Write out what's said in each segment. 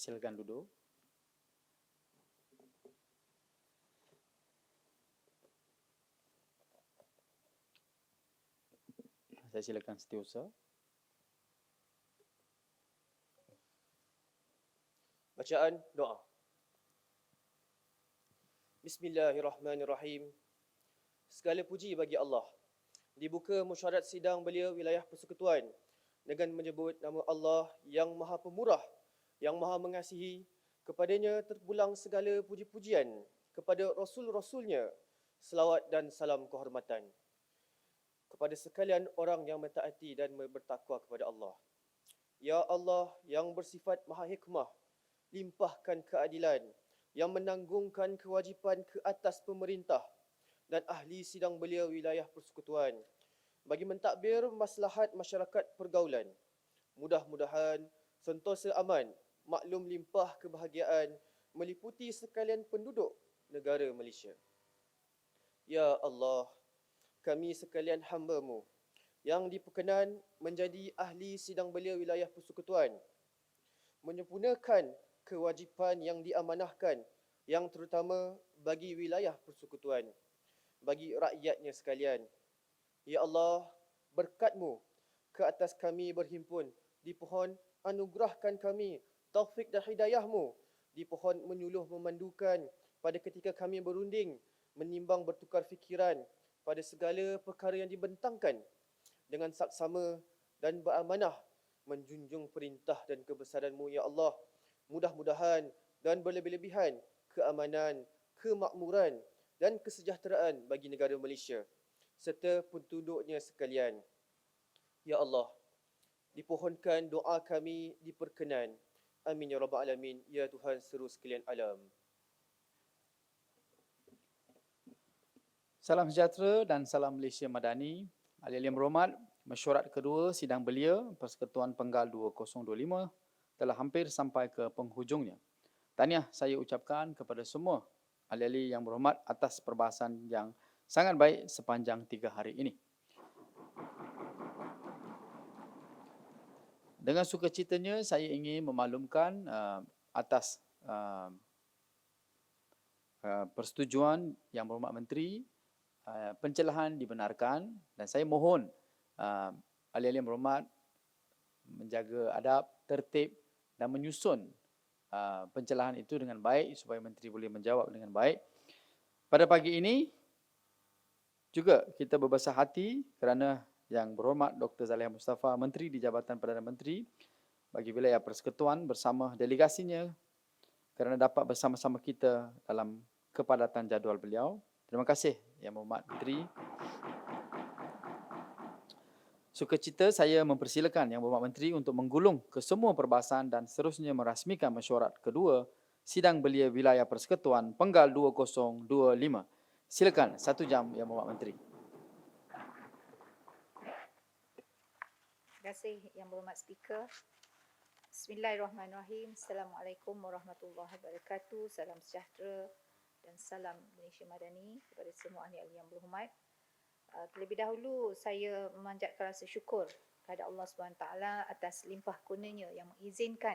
Silakan duduk. Saya silakan Setiausaha. Bacaan doa. Bismillahirrahmanirrahim. Segala puji bagi Allah. Dibuka mesyuarat sidang belia wilayah Persekutuan dengan menyebut nama Allah yang Maha Pemurah, yang Maha Mengasihi. Kepadanya terpulang segala puji-pujian, kepada Rasul-Rasulnya selawat dan salam kehormatan, kepada sekalian orang yang mentaati dan bertakwa kepada Allah. Ya Allah yang bersifat Maha Hikmah, limpahkan keadilan, yang menanggungkan kewajipan ke atas pemerintah dan ahli sidang belia wilayah Persekutuan bagi mentadbir maslahat masyarakat pergaulan. Mudah-mudahan sentosa aman, maklum limpah kebahagiaan meliputi sekalian penduduk negara Malaysia. Ya Allah, kami sekalian hamba-Mu yang diperkenan menjadi ahli sidang belia wilayah Persekutuan, menyempurnakan kewajipan yang diamanahkan, yang terutama bagi wilayah Persekutuan, bagi rakyatnya sekalian. Ya Allah, berkat-Mu ke atas kami berhimpun, di pohon anugerahkan kami taufik dan hidayah-Mu, di pohon menyuluh memandukan pada ketika kami berunding, menimbang bertukar fikiran pada segala perkara yang dibentangkan, dengan saksama dan beramanah menjunjung perintah dan kebesaran-Mu, ya Allah. Mudah-mudahan dan berlebih-lebihan keamanan, kemakmuran dan kesejahteraan bagi negara Malaysia serta penduduknya sekalian. Ya Allah, dipohonkan doa kami diperkenan. Amin ya rabbal alamin, ya Tuhan seluruh sekalian alam. Salam sejahtera dan salam Malaysia Madani. Ahli-ahli yang berhormat, mesyuarat kedua sidang belia Persekutuan Penggal 2025 telah hampir sampai ke penghujungnya. Tahniah saya ucapkan kepada semua ahli-ahli yang berhormat atas perbahasan yang sangat baik sepanjang 3 hari ini. Dengan sukacitanya saya ingin memaklumkan atas persetujuan Yang Berhormat Menteri, pencerahan dibenarkan dan saya mohon ahli-ahli yang berhormat menjaga adab, tertib dan menyusun pencerahan itu dengan baik supaya Menteri boleh menjawab dengan baik. Pada pagi ini juga kita berbesar hati kerana Yang Berhormat Dr. Zaliha Mustafa, Menteri di Jabatan Perdana Menteri bagi wilayah Persekutuan bersama delegasinya kerana dapat bersama-sama kita dalam kepadatan jadual beliau. Terima kasih Yang Berhormat Menteri. Sukacita saya mempersilakan Yang Berhormat Menteri untuk menggulung ke semua perbahasan dan seterusnya merasmikan mesyuarat kedua sidang belia wilayah Persekutuan Penggal 2025. Silakan 1 jam Yang Berhormat Menteri. Terima kasih Yang Berhormat Speaker. Bismillahirrahmanirrahim. Assalamualaikum warahmatullahi wabarakatuh. Salam sejahtera dan salam Malaysia Madani kepada semua ahli-ahli yang berhormat. Terlebih dahulu saya memanjatkan rasa syukur kepada Allah SWT atas limpah kurnianya yang mengizinkan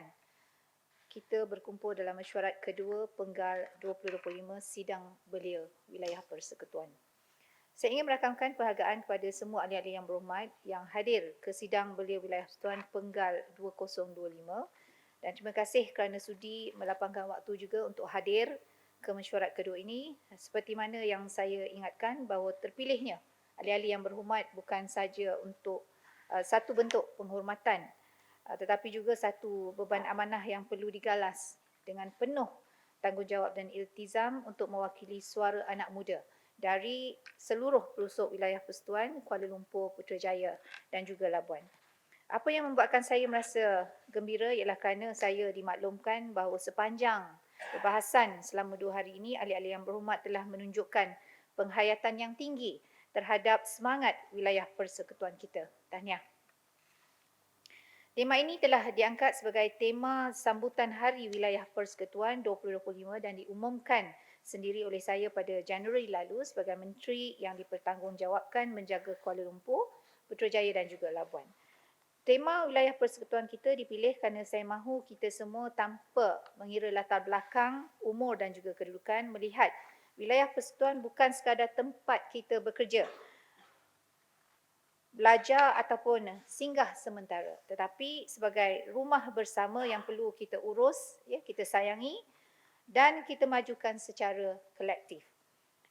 kita berkumpul dalam mesyuarat kedua Penggal 2025 sidang belia wilayah Persekutuan. Saya ingin merakamkan penghargaan kepada semua ahli-ahli yang berhormat yang hadir ke sidang belia wilayah Persekutuan Penggal 2025 dan terima kasih kerana sudi melapangkan waktu juga untuk hadir ke mesyuarat kedua ini. Seperti mana yang saya ingatkan bahawa terpilihnya ahli-ahli yang berhormat bukan saja untuk satu bentuk penghormatan tetapi juga satu beban amanah yang perlu digalas dengan penuh tanggungjawab dan iltizam untuk mewakili suara anak muda dari seluruh pelosok wilayah Persekutuan, Kuala Lumpur, Putrajaya dan juga Labuan. Apa yang membuatkan saya merasa gembira ialah kerana saya dimaklumkan bahawa sepanjang perbahasan selama 2 hari ini, ahli-ahli yang berhormat telah menunjukkan penghayatan yang tinggi terhadap semangat wilayah persekutuan kita. Tahniah. Tema ini telah diangkat sebagai tema sambutan Hari Wilayah Persekutuan 2025 dan diumumkan sendiri oleh saya pada Januari lalu sebagai Menteri yang dipertanggungjawabkan menjaga Kuala Lumpur, Putrajaya dan juga Labuan. Tema wilayah persekutuan kita dipilih kerana saya mahu kita semua tanpa mengira latar belakang, umur dan juga kedudukan melihat wilayah persekutuan bukan sekadar tempat kita bekerja, belajar ataupun singgah sementara, tetapi sebagai rumah bersama yang perlu kita urus, kita sayangi dan kita majukan secara kolektif.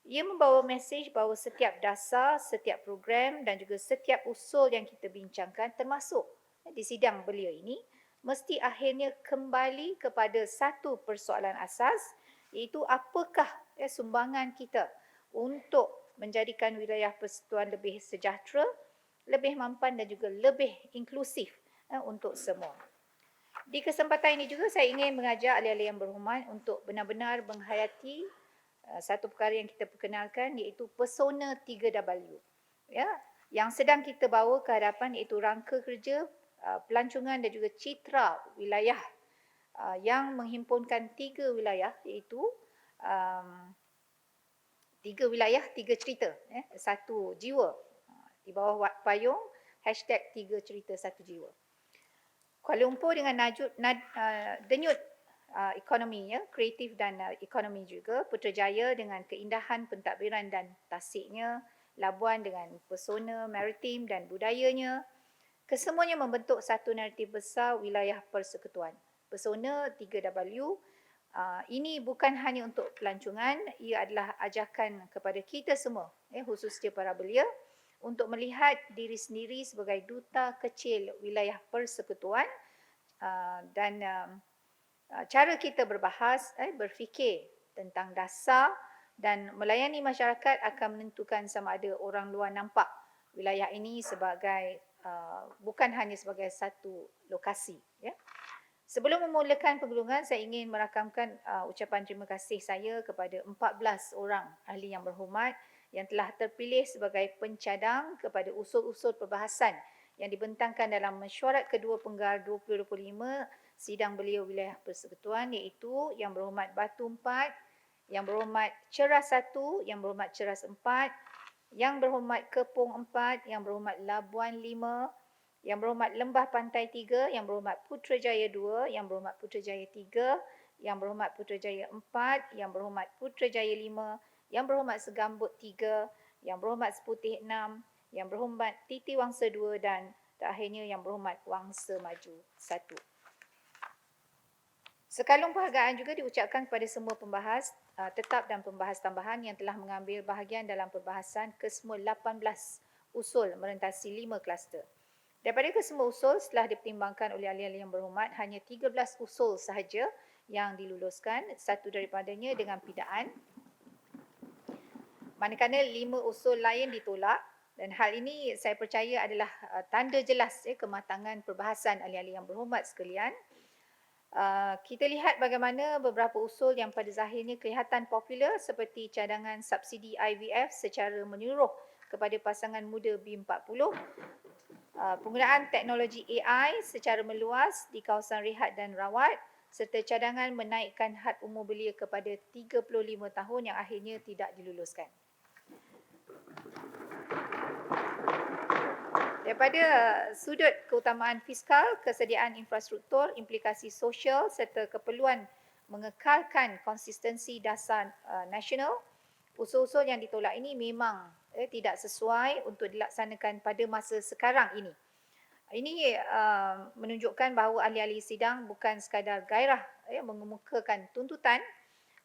Ia membawa mesej bahawa setiap dasar, setiap program dan juga setiap usul yang kita bincangkan termasuk di sidang belia ini mesti akhirnya kembali kepada satu persoalan asas, iaitu apakah sumbangan kita untuk menjadikan wilayah persekutuan lebih sejahtera, lebih mampan dan juga lebih inklusif untuk semua. Di kesempatan ini juga saya ingin mengajak ahli-ahli yang berhormat untuk benar-benar menghayati satu perkara yang kita perkenalkan, iaitu persona 3W. Ya, yang sedang kita bawa ke hadapan iaitu rangka kerja, pelancongan dan juga citra wilayah yang menghimpunkan 3 wilayah, iaitu 3 wilayah, 3 cerita, 1 jiwa. Di bawah payung #3 cerita 1 jiwa. Kuala Lumpur dengan denyut ekonomi, kreatif dan ekonomi juga, Putrajaya dengan keindahan pentadbiran dan tasiknya, Labuan dengan pesona maritim dan budayanya, kesemuanya membentuk satu naratif besar wilayah persekutuan. Pesona 3W ini bukan hanya untuk pelancongan, ia adalah ajakan kepada kita semua, khususnya para belia, untuk melihat diri sendiri sebagai duta kecil wilayah persekutuan dan cara kita berbahas, berfikir tentang dasar dan melayani masyarakat akan menentukan sama ada orang luar nampak wilayah ini sebagai bukan hanya sebagai satu lokasi. Sebelum memulakan penggulungan, saya ingin merakamkan ucapan terima kasih saya kepada 14 orang ahli yang berhormat yang telah terpilih sebagai pencadang kepada usul-usul perbahasan yang dibentangkan dalam mesyuarat kedua Penggar 2025 Sidang Belia Wilayah Persekutuan, iaitu Yang Berhormat Batu 4, Yang Berhormat Ceras 1, Yang Berhormat Ceras 4, Yang Berhormat Kepung 4, Yang Berhormat Labuan 5, Yang Berhormat Lembah Pantai 3, Yang Berhormat Putrajaya 2, Yang Berhormat Putrajaya 3, Yang Berhormat Putrajaya 4, Yang Berhormat Putrajaya 5, Yang Berhormat Segambut 3, Yang Berhormat Seputih 6, Yang Berhormat Titi Wangsa 2 dan terakhirnya Yang Berhormat Wangsa Maju 1. Sekalung penghargaan juga diucapkan kepada semua pembahas tetap dan pembahas tambahan yang telah mengambil bahagian dalam perbahasan kesemua 18 usul merentasi 5 kluster. Daripada kesemua usul, setelah dipertimbangkan oleh ahli-ahli yang berhormat, hanya 13 usul sahaja yang diluluskan, satu daripadanya dengan pidaan, manakala 5 usul lain ditolak, dan hal ini saya percaya adalah tanda jelas kematangan perbahasan ahli-ahli yang berhormat sekalian. Kita lihat bagaimana beberapa usul yang pada zahirnya kelihatan popular seperti cadangan subsidi IVF secara menyeluruh kepada pasangan muda B40, penggunaan teknologi AI secara meluas di kawasan rehat dan rawat, serta cadangan menaikkan had umur belia kepada 35 tahun yang akhirnya tidak diluluskan. Daripada sudut keutamaan fiskal, kesediaan infrastruktur, implikasi sosial serta keperluan mengekalkan konsistensi dasar nasional, usul-usul yang ditolak ini memang tidak sesuai untuk dilaksanakan pada masa sekarang ini. Ini menunjukkan bahawa ahli-ahli sidang bukan sekadar gairah mengemukakan tuntutan,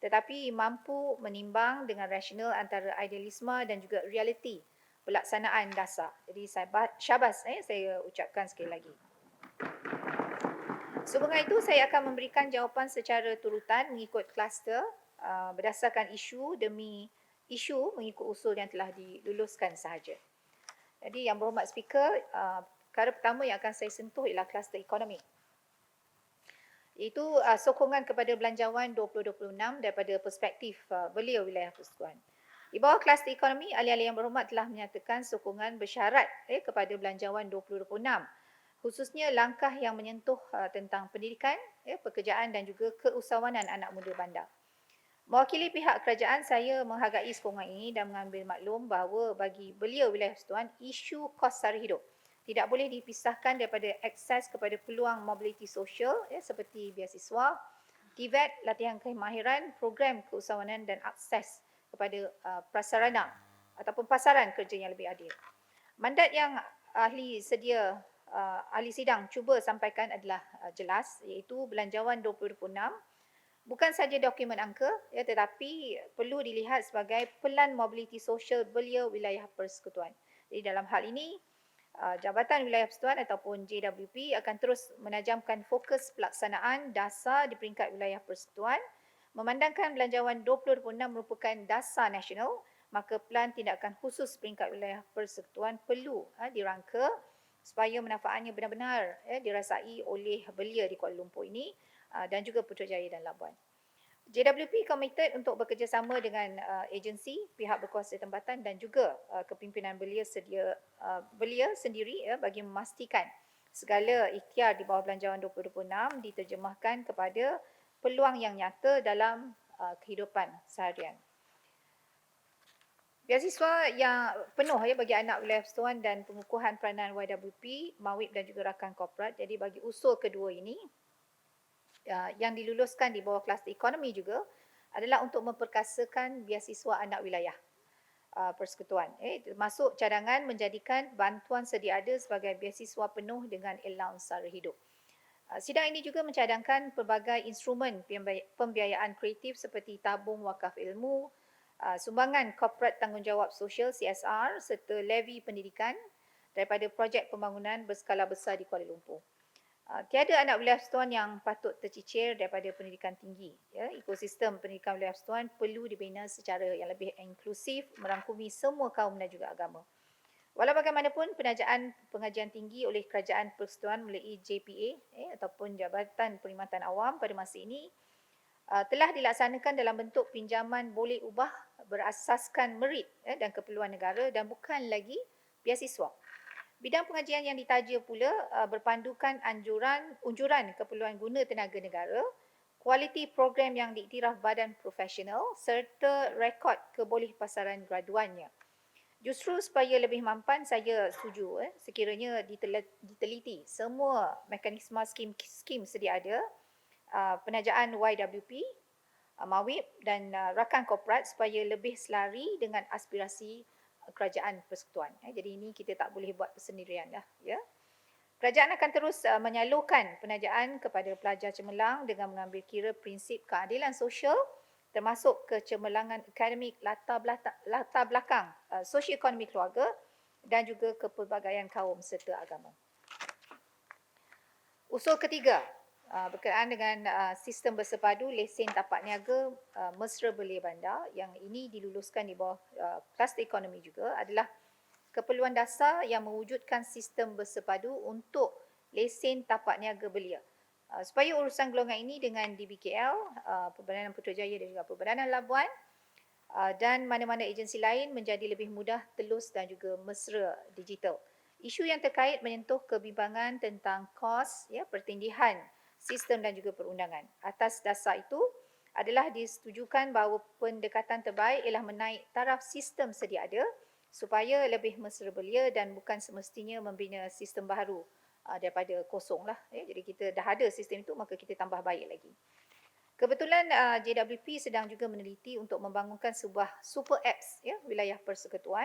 tetapi mampu menimbang dengan rasional antara idealisme dan juga realiti pelaksanaan dasar. Jadi syabas saya ucapkan sekali lagi. Sehubungan itu, saya akan memberikan jawapan secara turutan mengikut kluster berdasarkan isu demi isu mengikut usul yang telah diluluskan sahaja. Jadi yang berhormat speaker, perkara pertama yang akan saya sentuh ialah kluster ekonomi. Iaitu sokongan kepada belanjawan 2026 daripada perspektif belia wilayah persekutuan. Di bawah kluster ekonomi, ahli-ahli yang berhormat telah menyatakan sokongan bersyarat kepada belanjawan 2026, khususnya langkah yang menyentuh tentang pendidikan, pekerjaan dan juga keusahawanan anak muda bandar. Mewakili pihak kerajaan, saya menghargai sokongan ini dan mengambil maklum bahawa bagi belia wilayah persekutuan, isu kos sara hidup tidak boleh dipisahkan daripada akses kepada peluang mobiliti sosial seperti beasiswa, TVET, latihan kemahiran, program keusahawanan dan akses kepada prasarana ataupun pasaran kerja yang lebih adil. Mandat yang ahli sidang cuba sampaikan adalah jelas, iaitu Belanjawan 2026 bukan saja dokumen angka tetapi perlu dilihat sebagai pelan mobiliti sosial belia wilayah persekutuan. Jadi dalam hal ini Jabatan Wilayah Persekutuan ataupun JWP akan terus menajamkan fokus pelaksanaan dasar di peringkat wilayah persekutuan. Memandangkan Belanjawan 2026 merupakan dasar nasional, maka pelan tindakan khusus peringkat wilayah persekutuan perlu dirangka supaya manfaatnya benar-benar dirasai oleh belia di Kuala Lumpur ini dan juga Putrajaya dan Labuan. JWP komited untuk bekerjasama dengan agensi, pihak berkuasa tempatan dan juga kepimpinan belia sendiri bagi memastikan segala ikhtiar di bawah Belanjawan 2026 diterjemahkan kepada peluang yang nyata dalam kehidupan seharian. Beasiswa yang penuh bagi anak wilayah persekutuan dan pengukuhan peranan YWP, MAWIP dan juga rakan korporat. Jadi bagi usul kedua ini, yang diluluskan di bawah kluster ekonomi juga adalah untuk memperkasakan beasiswa anak wilayah persekutuan. Termasuk cadangan menjadikan bantuan sedia ada sebagai beasiswa penuh dengan allowance sara hidup. Sidang ini juga mencadangkan pelbagai instrumen pembiayaan kreatif seperti tabung wakaf ilmu, sumbangan korporat tanggungjawab sosial CSR serta levy pendidikan daripada projek pembangunan berskala besar di Kuala Lumpur. Tiada anak wilayah persekutuan yang patut tercicir daripada pendidikan tinggi. Ekosistem pendidikan wilayah persekutuan perlu dibina secara yang lebih inklusif, merangkumi semua kaum dan juga agama. Walau bagaimanapun, penajaan pengajian tinggi oleh Kerajaan Persekutuan melalui JPA ataupun Jabatan Perkhidmatan Awam pada masa ini telah dilaksanakan dalam bentuk pinjaman boleh ubah berasaskan merit dan keperluan negara dan bukan lagi beasiswa. Bidang pengajian yang ditaja pula berpandukan unjuran keperluan guna tenaga negara, kualiti program yang diiktiraf badan profesional serta rekod kebolehpasaran graduannya. Justru supaya lebih mampan, saya setuju sekiranya diteliti semua mekanisme skim sedia ada, penajaan YWP, MAWIP dan rakan korporat supaya lebih selari dengan aspirasi kerajaan persekutuan. Jadi ini kita tak boleh buat sendirian lah. Kerajaan akan terus menyalurkan penajaan kepada pelajar cemerlang dengan mengambil kira prinsip keadilan sosial termasuk kecemerlangan akademik, latar belakang sosio-ekonomi keluarga dan juga kepelbagaian kaum serta agama. Usul ketiga, berkenaan dengan sistem bersepadu lesen tapak niaga mesra belia bandar yang ini diluluskan di bawah kluster ekonomi juga adalah keperluan dasar yang mewujudkan sistem bersepadu untuk lesen tapak niaga belia. Supaya urusan golongan ini dengan DBKL, Perbadanan Putrajaya dan juga Perbadanan Labuan dan mana-mana agensi lain menjadi lebih mudah, telus dan juga mesra digital. Isu yang terkait menyentuh kebimbangan tentang kos, pertindihan, sistem dan juga perundangan. Atas dasar itu adalah disetujukan bahawa pendekatan terbaik ialah menaik taraf sistem sedia ada supaya lebih mesra belia dan bukan semestinya membina sistem baru daripada kosong lah. Jadi kita dah ada sistem itu, maka kita tambah baik lagi. Kebetulan JWP sedang juga meneliti untuk membangunkan sebuah super apps wilayah persekutuan,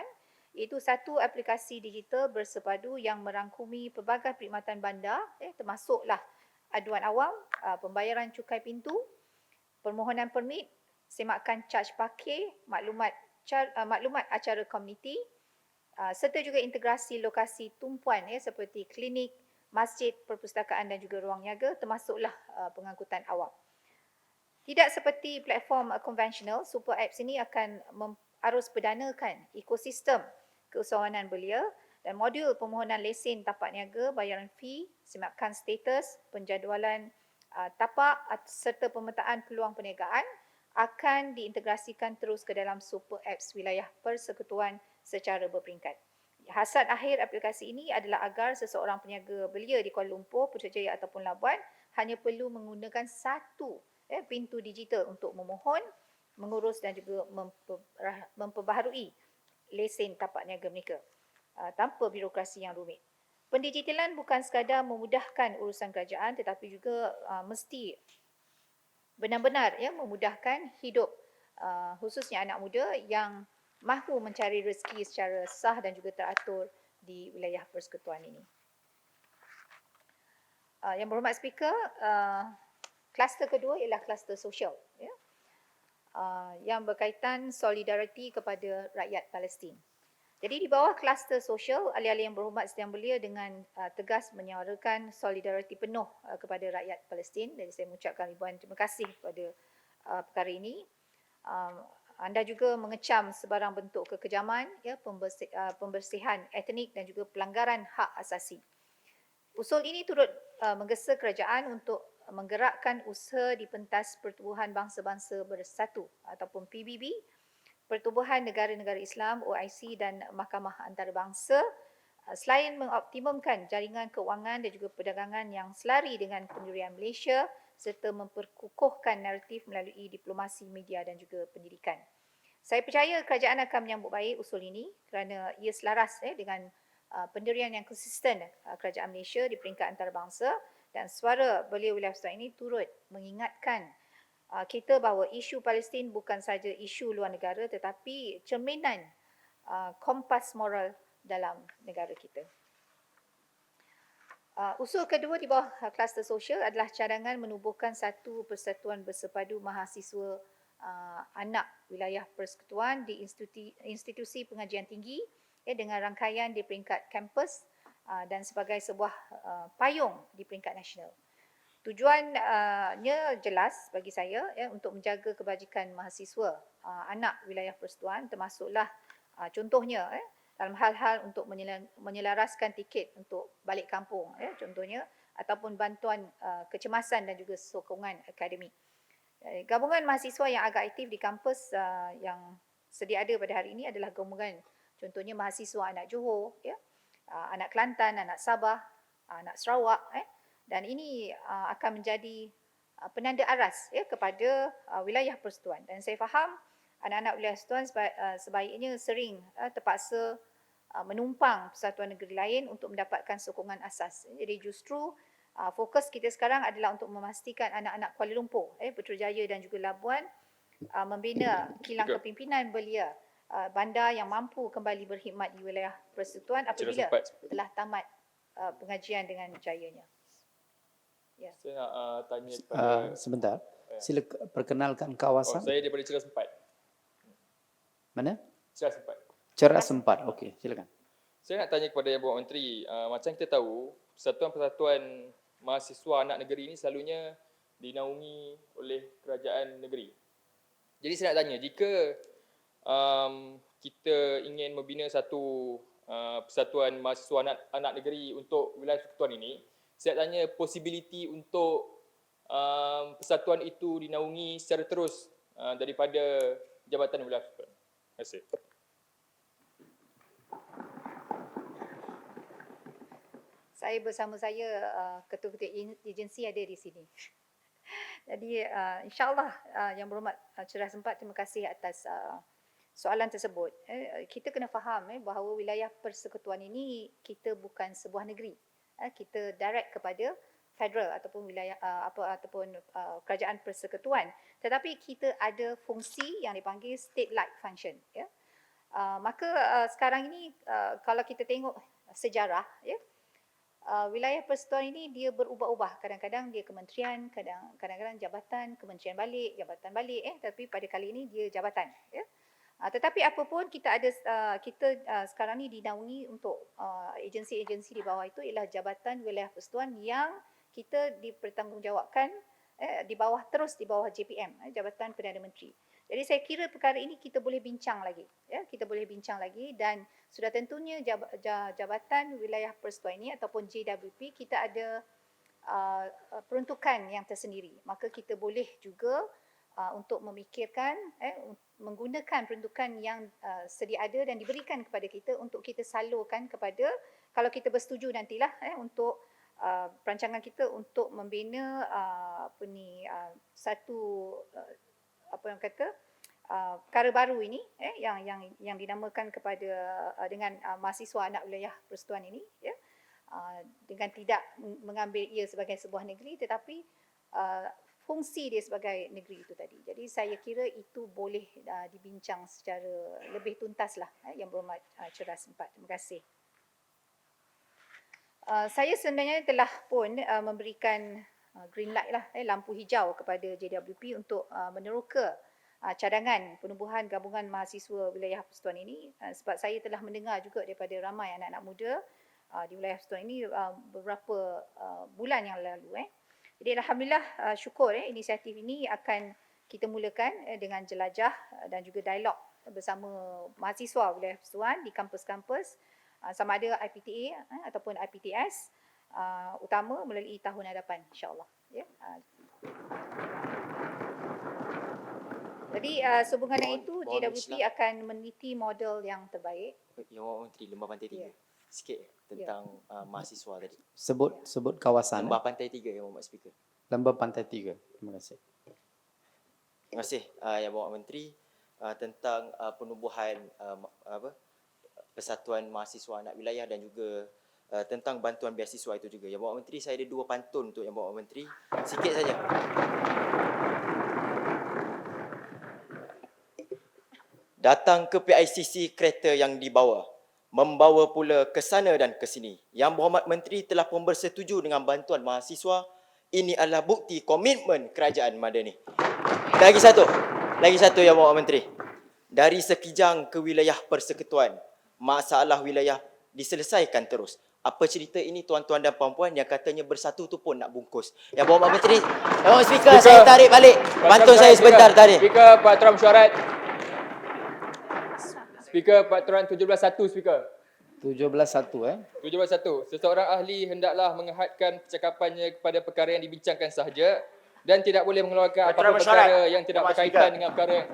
iaitu satu aplikasi digital bersepadu yang merangkumi pelbagai perkhidmatan bandar termasuklah aduan awam, pembayaran cukai pintu, permohonan permit, semakan caj parkir, maklumat acara komuniti, serta juga integrasi lokasi tumpuan seperti klinik, masjid, perpustakaan dan juga ruang niaga termasuklah pengangkutan awam. Tidak seperti platform konvensional, super apps ini akan arus perdanakan ekosistem keusahawanan belia dan modul permohonan lesen tapak niaga, bayaran fee, semakan status, penjadualan tapak serta pemetaan peluang perniagaan akan diintegrasikan terus ke dalam super apps wilayah persekutuan secara berperingkat. Hasad akhir aplikasi ini adalah agar seseorang peniaga belia di Kuala Lumpur, Putrajaya ataupun Labuan hanya perlu menggunakan satu pintu digital untuk memohon, mengurus dan juga memperbaharui lesen tapak niaga mereka tanpa birokrasi yang rumit. Pendigitalan bukan sekadar memudahkan urusan kerajaan tetapi juga mesti benar-benar memudahkan hidup khususnya anak muda yang mahu mencari rezeki secara sah dan juga teratur di wilayah persekutuan ini. Yang berhormat speaker, kluster kedua ialah kluster sosial yang berkaitan solidariti kepada rakyat Palestin. Jadi di bawah kluster sosial, ahli-ahli yang berhormat sedang belia dengan tegas menyuarakan solidariti penuh kepada rakyat Palestin. Jadi saya mengucapkan ribuan terima kasih kepada perkara ini. Anda juga mengecam sebarang bentuk kekejaman, pembersihan etnik dan juga pelanggaran hak asasi. Usul ini turut menggesa kerajaan untuk menggerakkan usaha di pentas Pertubuhan Bangsa-Bangsa Bersatu ataupun PBB, Pertubuhan Negara-Negara Islam OIC dan Mahkamah Antarabangsa selain mengoptimumkan jaringan keuangan dan juga perdagangan yang selari dengan pendirian Malaysia serta memperkukuhkan naratif melalui diplomasi media dan juga pendidikan. Saya percaya kerajaan akan menyambut baik usul ini kerana ia selaras dengan pendirian yang konsisten kerajaan Malaysia di peringkat antarabangsa dan suara belia wilayah persekutuan ini turut mengingatkan kita bahawa isu Palestin bukan sahaja isu luar negara tetapi cerminan kompas moral dalam negara kita. Usul kedua di bawah kluster sosial adalah cadangan menubuhkan satu persatuan bersepadu mahasiswa anak wilayah persekutuan di institusi pengajian tinggi dengan rangkaian di peringkat kampus dan sebagai sebuah payung di peringkat nasional. Tujuannya jelas bagi saya untuk menjaga kebajikan mahasiswa anak wilayah persekutuan termasuklah contohnya dalam hal-hal untuk menyelaraskan tiket untuk balik kampung contohnya ataupun bantuan kecemasan dan juga sokongan akademik. Gabungan mahasiswa yang agak aktif di kampus yang sedia ada pada hari ini adalah gabungan contohnya mahasiswa anak Johor, anak Kelantan, anak Sabah, anak Sarawak dan ini akan menjadi penanda aras kepada wilayah persekutuan. Dan saya faham anak-anak wilayah persekutuan sebaiknya sering terpaksa menumpang persatuan negeri lain untuk mendapatkan sokongan asas. Jadi justru fokus kita sekarang adalah untuk memastikan anak-anak Kuala Lumpur, Putrajaya dan juga Labuan membina kilang kepimpinan belia bandar yang mampu kembali berkhidmat di wilayah persekutuan apabila telah tamat pengajian dengan jayanya. Ya. Saya nak tanya kepada... sebentar. Sila perkenalkan kawasan. saya daripada Ceras 4. Mana? Ceras 4. Ceras 4. Okey, silakan. Saya nak tanya kepada Yang Berhormat Menteri, macam kita tahu, persatuan-persatuan mahasiswa anak negeri ini selalunya dinaungi oleh kerajaan negeri. Jadi saya nak tanya, jika kita ingin membina satu persatuan mahasiswa anak negeri untuk wilayah persekutuan ini, saya nak tanya possibility untuk persatuan itu dinaungi secara terus daripada Jabatan Wilayah Persekutuan. Terima kasih. Saya bersama ketua-ketua agensi ada di sini. Jadi insyaAllah Yang Berhormat Ceras 4, terima kasih atas soalan tersebut. Kita kena faham bahawa wilayah persekutuan ini kita bukan sebuah negeri. Kita direct kepada federal ataupun wilayah kerajaan persekutuan, tetapi kita ada fungsi yang dipanggil state-like function. Maka sekarang ini kalau kita tengok sejarah, wilayah persekutuan ini dia berubah-ubah. Kadang-kadang dia kementerian, kadang-kadang jabatan, kementerian balik, jabatan balik. Tapi pada kali ini dia jabatan. Tetapi apapun kita sekarang ni dinaungi untuk agensi-agensi di bawah itu ialah Jabatan Wilayah Persekutuan yang kita dipertanggungjawabkan di bawah JPM, Jabatan Perdana Menteri. Jadi saya kira perkara ini kita boleh bincang lagi, kita boleh bincang lagi dan sudah tentunya Jabatan Wilayah Persekutuan ini ataupun JWP kita ada peruntukan yang tersendiri. Maka kita boleh juga untuk memikirkan menggunakan peruntukan yang sedia ada dan diberikan kepada kita untuk kita salurkan kepada, kalau kita bersetuju nantilah untuk perancangan kita untuk membina satu perkara baru ini yang dinamakan kepada dengan mahasiswa anak wilayah persekutuan ini dengan tidak mengambil ia sebagai sebuah negeri, tetapi fungsi dia sebagai negeri itu tadi. Jadi saya kira itu boleh dibincang secara lebih tuntas lah, Yang Berhormat Ceras 4. Terima kasih. Saya sebenarnya telah pun memberikan green light lah, lampu hijau kepada JWP untuk meneroka cadangan penubuhan gabungan mahasiswa wilayah persekutuan ini, sebab saya telah mendengar juga daripada ramai anak-anak muda di wilayah persekutuan ini beberapa bulan yang lalu. Jadi alhamdulillah, syukur inisiatif ini akan kita mulakan dengan jelajah dan juga dialog bersama mahasiswa wilayah persekutuan di kampus-kampus, sama ada IPTA ataupun IPTS, utama melalui tahun hadapan, insya-Allah. Ya. Jadi sehubungan dengan itu, JWP akan meneliti model yang terbaik. Yang Bapak Menteri, Lembah Pantai 3. Sikit tentang mahasiswa tadi. Sebut kawasan. Lembah Pantai 3 yang Bapak Speaker. Lembah Pantai 3. Terima kasih. Terima kasih Yang Bapak Menteri, tentang penubuhan Persatuan Mahasiswa Anak Wilayah dan juga tentang bantuan beasiswa itu juga. Yang Bapak Menteri, saya ada 2 pantun untuk Yang Bapak Menteri. Sikit saja. Datang ke PICC kereta yang dibawa, membawa pula ke sana dan ke sini. Yang Berhormat Menteri telah pun bersetuju dengan bantuan mahasiswa. Ini adalah bukti komitmen kerajaan Madani. Lagi satu Yang Berhormat Menteri. Dari Sekijang ke wilayah persekutuan, masalah wilayah diselesaikan terus. Apa cerita ini tuan-tuan dan puan-puan yang katanya bersatu tu pun nak bungkus. Yang Berhormat Menteri, Yang Berhormat Speaker, saya tarik balik pantun saya sebentar tadi. Speaker Peraturan Mesyuarat. Speaker Peraturan 17.1 Speaker. 17.1 17.1. Seseorang ahli hendaklah menghadkan percakapannya kepada perkara yang dibincangkan sahaja dan tidak boleh mengeluarkan apa-apa perkara yang tidak berkaitan dengan perkara.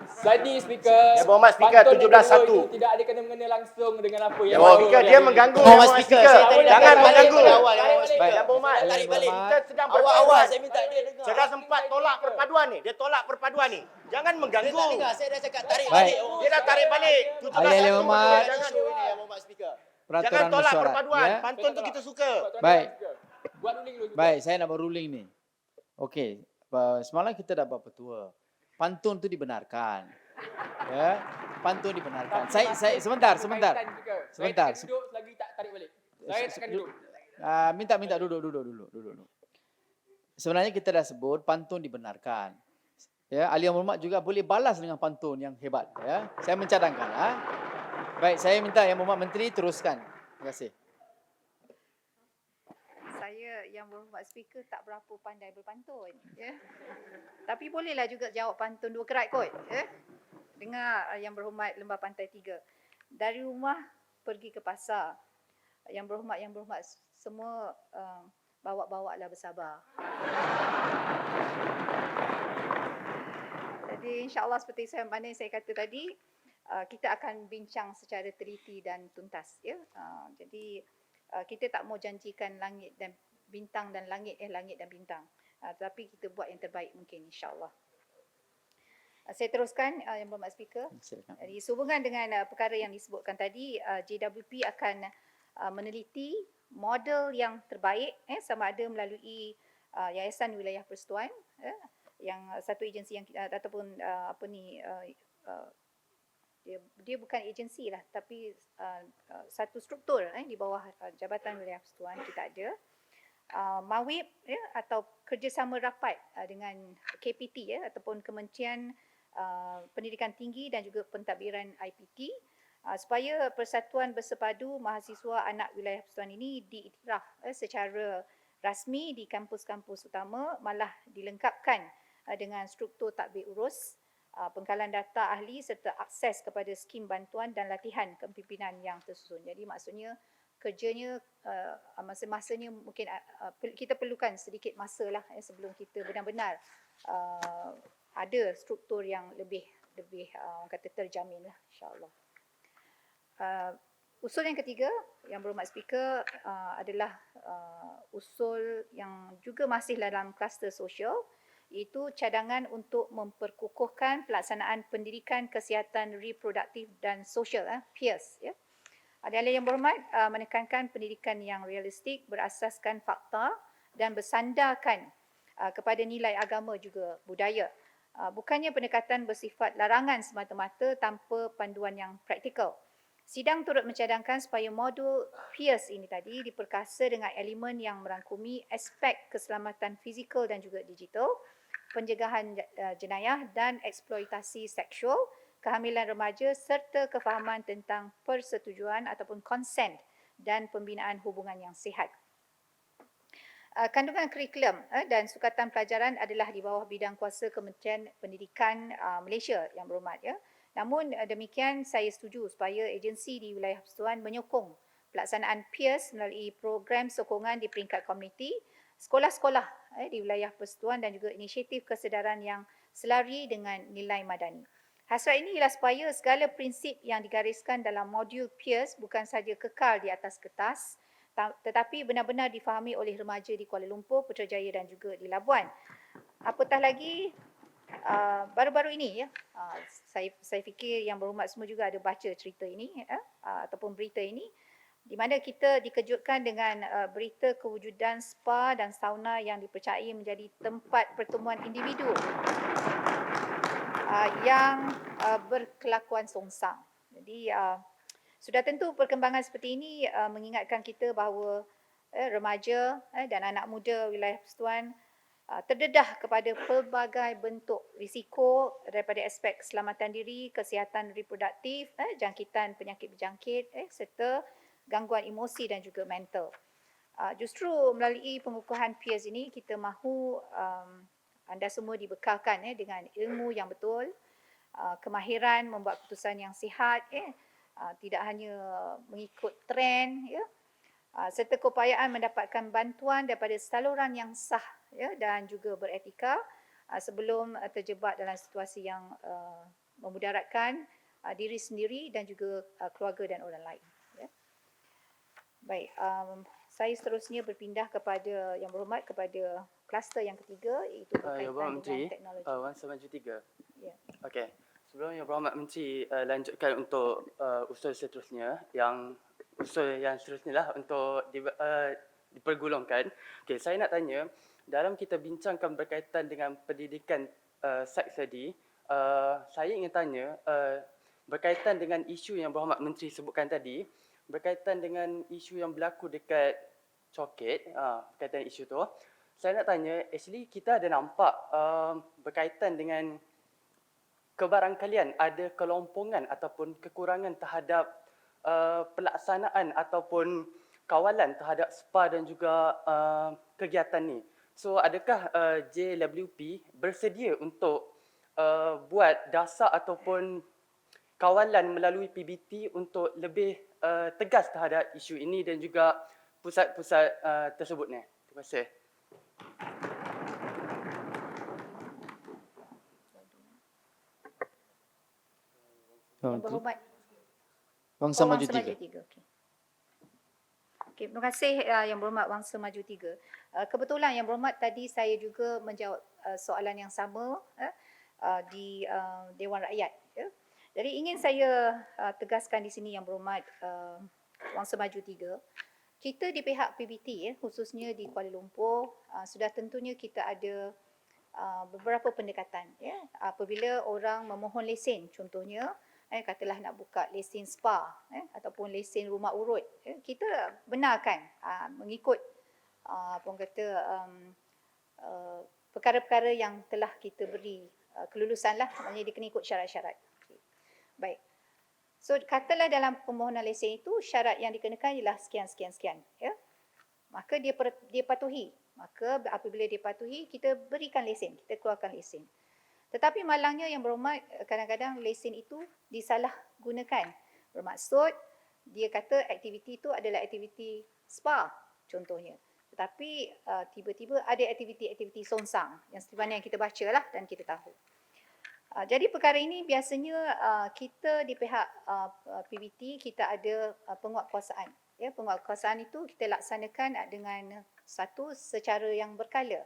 Tadi Speaker, Yang Berhormat Speaker, pantun yang 17.1. dulu itu tidak ada kena-mengena langsung dengan apa yang Yang Berhormat Speaker, dia mengganggu. Yang Berhormat Speaker, jangan mengganggu. Yang Berhormat, Tarik balik. kita sedang Awal-awal berperjuangan. saya minta dia dengar. Ceras 4 tolak perpaduan ni. Dia tolak perpaduan ni. Jangan Dia mengganggu. tak dengar, saya dah cakap tarik Baik. balik. Dia dah tarik balik. Ahli-ahli hormat. Jangan. Isu ini Yang Berhormat Speaker. Jangan peraturan tolak mesyuarat. perpaduan. Ya. Pantun tu kita suka. Baik. Buat ruling dulu. Baik, saya nak buat ruling ni. Okey, semalam kita dah buat petua. Pantun tu dibenarkan. Ya, pantun dibenarkan. Saya sebentar. Saya Sebentar. takkan duduk selagi tak tarik balik. Saya takkan duduk. Minta duduk. Sebenarnya kita dah sebut pantun dibenarkan. Ya, ahli yang hormat juga boleh balas dengan pantun yang hebat. Ya, saya mencadangkan. Baik, saya minta Yang Berhormat Menteri teruskan. Terima kasih. Saya Yang Berhormat Speaker tak berapa pandai berpantun, ya. Tapi bolehlah juga jawab pantun 2 kerat kot, ya. Dengar Yang Berhormat Lembah Pantai 3. Dari rumah pergi ke pasar. Yang Berhormat semua bawa-bawalah bersabar. Jadi insya-Allah seperti mana saya kata tadi, kita akan bincang secara teliti dan tuntas, ya. Jadi kita tak mau janjikan langit dan bintang dan langit dan bintang. Tetapi kita buat yang terbaik mungkin, insya-Allah. Saya teruskan Yang Berhormat Speaker. Silakan. Jadi sehubungan dengan perkara yang disebutkan tadi, JWP akan meneliti model yang terbaik, sama ada melalui Yayasan Wilayah Persekutuan, yang satu agensi yang ataupun dia bukan agensi lah, tapi satu struktur di bawah Jabatan Wilayah Persekutuan kita ada. Mawib, atau kerjasama rapat dengan KPT, ataupun Kementerian Pendidikan Tinggi dan juga Pentadbiran IPT, supaya Persatuan Bersepadu Mahasiswa Anak Wilayah Persekutuan ini diiktiraf secara rasmi di kampus-kampus utama, malah dilengkapkan dengan struktur tadbir urus, pengkalan data ahli serta akses kepada skim bantuan dan latihan kepimpinan yang tersusun. Jadi maksudnya kerjanya masa-masanya mungkin kita perlukan sedikit masa lah sebelum kita benar-benar ada struktur yang lebih orang kata terjamin lah, insya-Allah. Usul yang ketiga, Yang Berhormat Speaker, adalah usul yang juga masih dalam kluster sosial, iaitu cadangan untuk memperkukuhkan pelaksanaan pendidikan kesihatan reproduktif dan sosial, PIRS, ya. Ahli-ahli yang berhormat menekankan pendidikan yang realistik berasaskan fakta dan bersandarkan kepada nilai agama juga budaya. Bukannya pendekatan bersifat larangan semata-mata tanpa panduan yang praktikal. Sidang turut mencadangkan supaya modul PIERS ini tadi diperkasa dengan elemen yang merangkumi aspek keselamatan fizikal dan juga digital, pencegahan jenayah dan eksploitasi seksual, kehamilan remaja serta kefahaman tentang persetujuan ataupun consent dan pembinaan hubungan yang sihat. Kandungan kurikulum dan sukatan pelajaran adalah di bawah bidang kuasa Kementerian Pendidikan Malaysia yang berhormat. Namun demikian saya setuju supaya agensi di wilayah persekutuan menyokong pelaksanaan PIERS melalui program sokongan di peringkat komuniti, sekolah-sekolah di wilayah persekutuan dan juga inisiatif kesedaran yang selari dengan nilai madani. Hasrat ini ialah supaya segala prinsip yang digariskan dalam modul PIERS bukan sahaja kekal di atas kertas, tetapi benar-benar difahami oleh remaja di Kuala Lumpur, Putrajaya dan juga di Labuan. Apatah lagi, baru-baru ini saya fikir yang berhormat semua juga ada baca cerita ini ataupun berita ini, di mana kita dikejutkan dengan berita kewujudan spa dan sauna yang dipercayai menjadi tempat pertemuan individu yang berkelakuan songsang. Jadi sudah tentu perkembangan seperti ini mengingatkan kita bahawa remaja dan anak muda wilayah persekutuan terdedah kepada pelbagai bentuk risiko daripada aspek keselamatan diri, kesihatan reproduktif, jangkitan penyakit berjangkit serta gangguan emosi dan juga mental. Justru melalui pengukuhan PIERS ini kita mahu anda semua dibekalkan dengan ilmu yang betul, kemahiran membuat keputusan yang sihat, tidak hanya mengikut trend, serta keupayaan mendapatkan bantuan daripada saluran yang sah dan juga beretika sebelum terjebak dalam situasi yang memudaratkan diri sendiri dan juga keluarga dan orang lain. Baik, saya seterusnya berpindah kepada yang berhormat kepada kluster yang ketiga, iaitu berkaitan dengan teknologi. Wan Semaju 3. Ya. Okey. Sebelum Yang Berhormat Menteri lanjutkan untuk usul seterusnya, usul yang seterusnya lah untuk dipergulungkan. Okey, saya nak tanya, dalam kita bincangkan berkaitan dengan pendidikan seks tadi, saya ingin tanya berkaitan dengan isu yang Berhormat Menteri sebutkan tadi, berkaitan dengan isu yang berlaku dekat Coket, berkaitan isu tu, saya nak tanya, actually kita ada nampak berkaitan dengan kebarangkalian ada kelompongan ataupun kekurangan terhadap pelaksanaan ataupun kawalan terhadap SPA dan juga kegiatan ni. So adakah JWP bersedia untuk buat dasar ataupun kawalan melalui PBT untuk lebih tegas terhadap isu ini dan juga pusat-pusat tersebut ni? Terima kasih. Yang berhormat Wangsa Maju Wangsa 3. Okey. Okey, terima kasih Yang Berhormat Wangsa Maju 3. Kebetulan Yang Berhormat tadi saya juga menjawab soalan yang sama di Dewan Rakyat. Jadi ingin saya tegaskan di sini Yang Berhormat Wangsa Maju 3. Kita di pihak PBT khususnya di Kuala Lumpur sudah tentunya kita ada beberapa pendekatan. Apabila orang memohon lesen contohnya, katalah nak buka lesen spa ataupun lesen rumah urut, kita benarkan mengikut perkara-perkara yang telah kita beri kelulusan lah, maknanya dia kena ikut syarat-syarat. Okay. Baik. So katalah dalam permohonan lesen itu syarat yang dikenakan ialah sekian. Maka dia patuhi. Maka apabila dia patuhi, kita berikan lesen, kita keluarkan lesen. Tetapi malangnya Yang Berhormat, kadang-kadang lesen itu disalahgunakan. Bermaksud dia kata aktiviti itu adalah aktiviti spa contohnya. Tetapi tiba-tiba ada aktiviti-aktiviti songsang yang seperti mana yang kita baca lah dan kita tahu. Jadi perkara ini biasanya kita di pihak PBT kita ada penguatkuasaan. Penguatkuasaan itu kita laksanakan dengan secara yang berkala.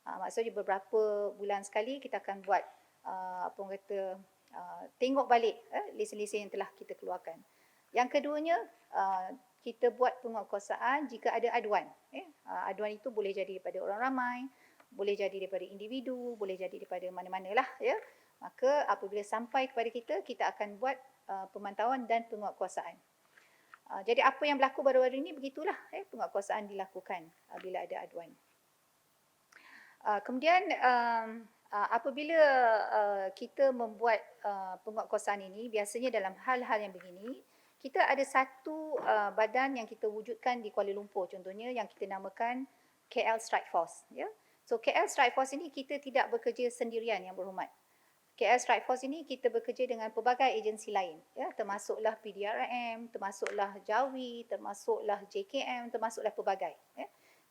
Maksudnya beberapa bulan sekali kita akan buat tengok balik lesen-lesen yang telah kita keluarkan. Yang keduanya, kita buat penguatkuasaan jika ada aduan. Aduan itu boleh jadi daripada orang ramai, boleh jadi daripada individu, boleh jadi daripada mana-manalah. Maka apabila sampai kepada kita, kita akan buat pemantauan dan penguatkuasaan. Jadi apa yang berlaku baru-baru ini begitulah penguatkuasaan dilakukan bila ada aduan. Kemudian apabila kita membuat penguatkuasaan ini, biasanya dalam hal-hal yang begini, kita ada satu badan yang kita wujudkan di Kuala Lumpur, contohnya yang kita namakan KL Strike Force. So KL Strike Force ini kita tidak bekerja sendirian, Yang Berhormat. KL Strike Force ini kita bekerja dengan pelbagai agensi lain, termasuklah PDRM, termasuklah Jawi, termasuklah JKM, termasuklah pelbagai.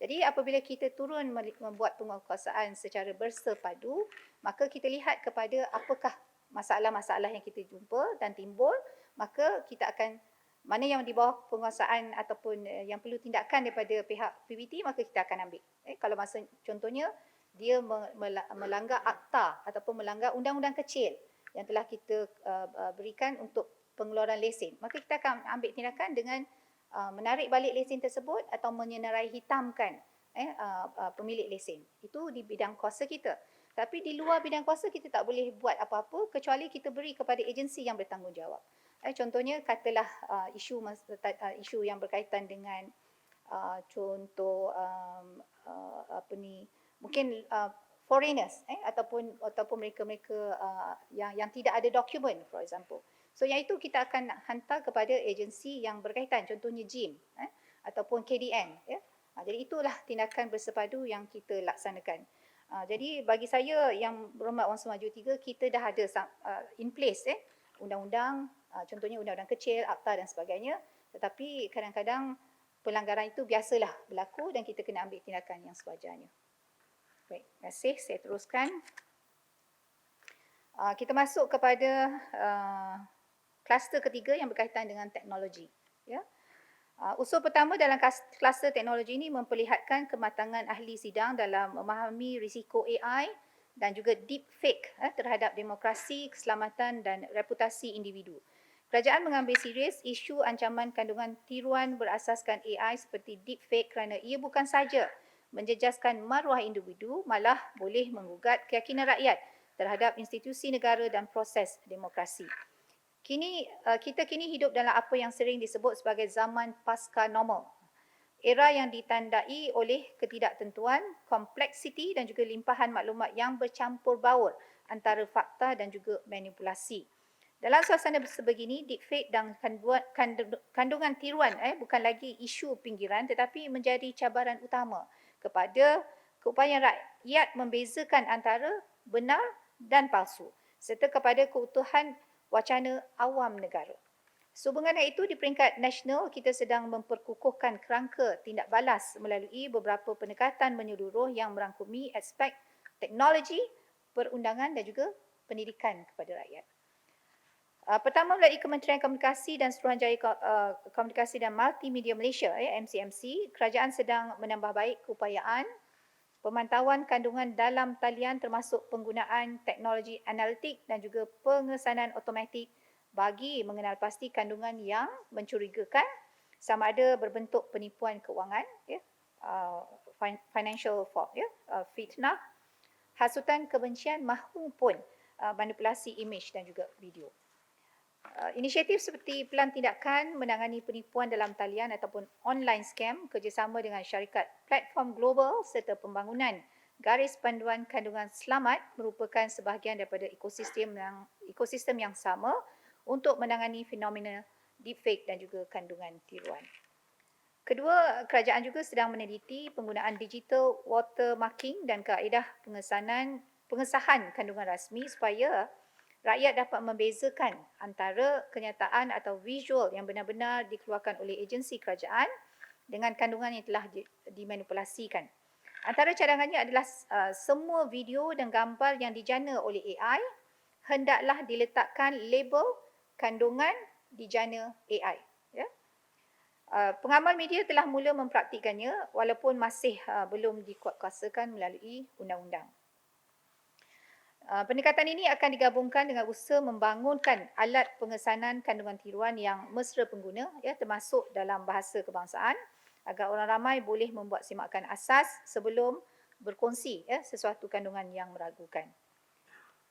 Jadi apabila kita turun membuat penguatkuasaan secara bersepadu, maka kita lihat kepada apakah masalah-masalah yang kita jumpa dan timbul, maka kita akan, mana yang di bawah penguasaan ataupun yang perlu tindakan daripada pihak PBT, maka kita akan ambil. Kalau masa contohnya dia melanggar akta ataupun melanggar undang-undang kecil yang telah kita berikan untuk pengeluaran lesen, maka kita akan ambil tindakan dengan menarik balik lesen tersebut atau menyenarai hitamkan pemilik lesen. Itu di bidang kuasa kita. Tapi di luar bidang kuasa kita tak boleh buat apa-apa kecuali kita beri kepada agensi yang bertanggungjawab. Contohnya katalah isu yang berkaitan dengan contoh mungkin foreigners ataupun mereka-mereka yang tidak ada dokumen, for example. So yang itu kita akan hantar kepada agensi yang berkaitan, contohnya JIM ataupun KDN. Jadi itulah tindakan bersepadu yang kita laksanakan. Jadi bagi saya, Yang Berhormat Wan Semaju 3, kita dah ada in place undang-undang, contohnya undang-undang kecil, akta dan sebagainya. Tetapi kadang-kadang pelanggaran itu biasalah berlaku dan kita kena ambil tindakan yang sewajarnya. Baik, terima kasih. Saya teruskan. Kita masuk kepada kluster ketiga yang berkaitan dengan teknologi. Usul pertama dalam kluster teknologi ini memperlihatkan kematangan ahli sidang dalam memahami risiko AI dan juga deepfake terhadap demokrasi, keselamatan dan reputasi individu. Kerajaan mengambil serius isu ancaman kandungan tiruan berasaskan AI seperti deepfake kerana ia bukan saja menjejaskan maruah individu, malah boleh menggugat keyakinan rakyat terhadap institusi negara dan proses demokrasi. Kita kini hidup dalam apa yang sering disebut sebagai zaman pasca normal. Era yang ditandai oleh ketidaktentuan, kompleksiti dan juga limpahan maklumat yang bercampur baur antara fakta dan juga manipulasi. Dalam suasana sebegini, deepfake dan kandungan tiruan bukan lagi isu pinggiran tetapi menjadi cabaran utama kepada keupayaan rakyat membezakan antara benar dan palsu serta kepada keutuhan wacana awam negara. Sehubungan itu, di peringkat nasional, kita sedang memperkukuhkan kerangka tindak balas melalui beberapa pendekatan menyeluruh yang merangkumi aspek teknologi, perundangan dan juga pendidikan kepada rakyat. Pertama, melalui Kementerian Komunikasi dan Suruhanjaya Komunikasi dan Multimedia Malaysia, MCMC, kerajaan sedang menambah baik keupayaan pemantauan kandungan dalam talian termasuk penggunaan teknologi analitik dan juga pengesanan automatik bagi mengenal pasti kandungan yang mencurigakan sama ada berbentuk penipuan kewangan, financial fraud, fitnah, hasutan kebencian maupun manipulasi imej dan juga video. Inisiatif seperti Pelan Tindakan Menangani Penipuan dalam Talian ataupun Online Scam kerjasama dengan syarikat platform global serta pembangunan garis panduan kandungan selamat merupakan sebahagian daripada ekosistem yang sama untuk menangani fenomena deepfake dan juga kandungan tiruan. Kedua, kerajaan juga sedang meneliti penggunaan digital watermarking dan kaedah pengesahan kandungan rasmi supaya rakyat dapat membezakan antara kenyataan atau visual yang benar-benar dikeluarkan oleh agensi kerajaan dengan kandungan yang telah dimanipulasikan. Antara cadangannya adalah semua video dan gambar yang dijana oleh AI hendaklah diletakkan label kandungan dijana AI. Pengamal media telah mula mempraktikannya walaupun masih belum dikuatkuasakan melalui undang-undang. Pendekatan ini akan digabungkan dengan usaha membangunkan alat pengesanan kandungan tiruan yang mesra pengguna, ya, termasuk dalam bahasa kebangsaan, agar orang ramai boleh membuat semakan asas sebelum berkongsi, ya, sesuatu kandungan yang meragukan.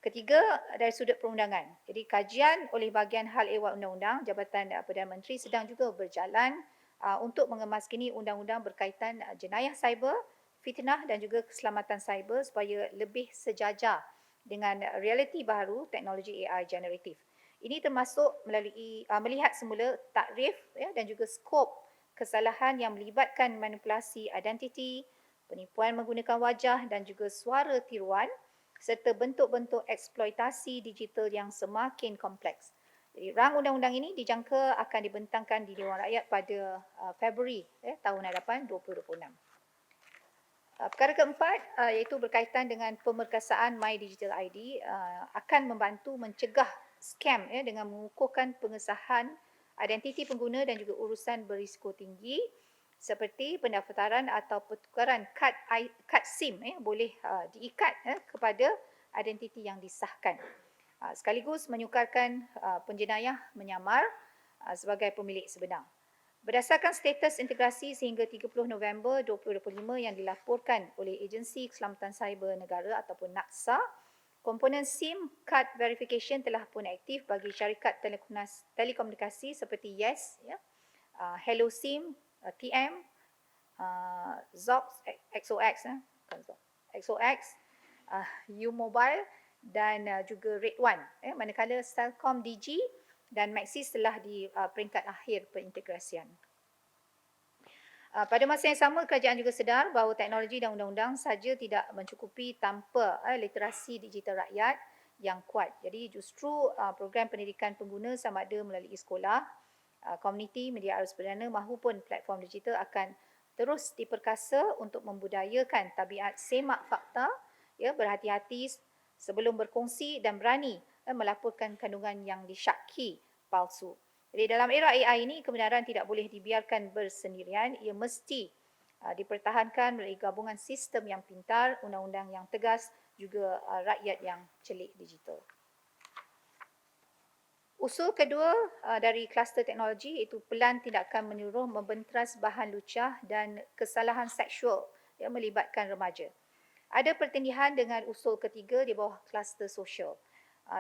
Ketiga, dari sudut perundangan. Jadi kajian oleh bahagian hal ehwal undang-undang Jabatan Perdana Menteri sedang juga berjalan untuk mengemaskini undang-undang berkaitan jenayah cyber, fitnah dan juga keselamatan cyber supaya lebih sejajar dengan realiti baru teknologi AI generatif. Ini termasuk melalui melihat semula takrif, ya, dan juga skop kesalahan yang melibatkan manipulasi identiti, penipuan menggunakan wajah dan juga suara tiruan serta bentuk-bentuk eksploitasi digital yang semakin kompleks. Jadi rang undang-undang ini dijangka akan dibentangkan di Dewan Rakyat pada Februari tahun hadapan 2026. Perkara keempat iaitu berkaitan dengan pemerkasaan My Digital ID akan membantu mencegah skam, ya, dengan mengukuhkan pengesahan identiti pengguna dan juga urusan berisiko tinggi seperti pendaftaran atau pertukaran kad SIM, boleh diikat kepada identiti yang disahkan. Sekaligus menyukarkan penjenayah menyamar sebagai pemilik sebenar. Berdasarkan status integrasi sehingga 30 November 2025 yang dilaporkan oleh Agensi Keselamatan Cyber Negara ataupun NAKSA, komponen SIM card verification telah pun aktif bagi syarikat telekomunikasi seperti Yes, ya, Hello SIM, TM, Zox, XOX, XOX, U-Mobile dan juga Red One. Manakala Celcom Digi dan Maxis telah di peringkat akhir perintegrasian. Pada masa yang sama, kerajaan juga sedar bahawa teknologi dan undang-undang saja tidak mencukupi tanpa literasi digital rakyat yang kuat. Jadi justru program pendidikan pengguna sama ada melalui sekolah, komuniti, media arus perdana mahupun platform digital akan terus diperkasa untuk membudayakan tabiat semak fakta, ya, berhati-hati sebelum berkongsi dan berani melaporkan kandungan yang disyaki palsu. Jadi dalam era AI ini, kebenaran tidak boleh dibiarkan bersendirian, ia mesti dipertahankan melalui gabungan sistem yang pintar, undang-undang yang tegas, juga rakyat yang celik digital. Usul kedua dari kluster teknologi iaitu pelan tindakan menyuruh membentras bahan lucah dan kesalahan seksual yang melibatkan remaja. Ada pertindihan dengan usul ketiga di bawah kluster sosial.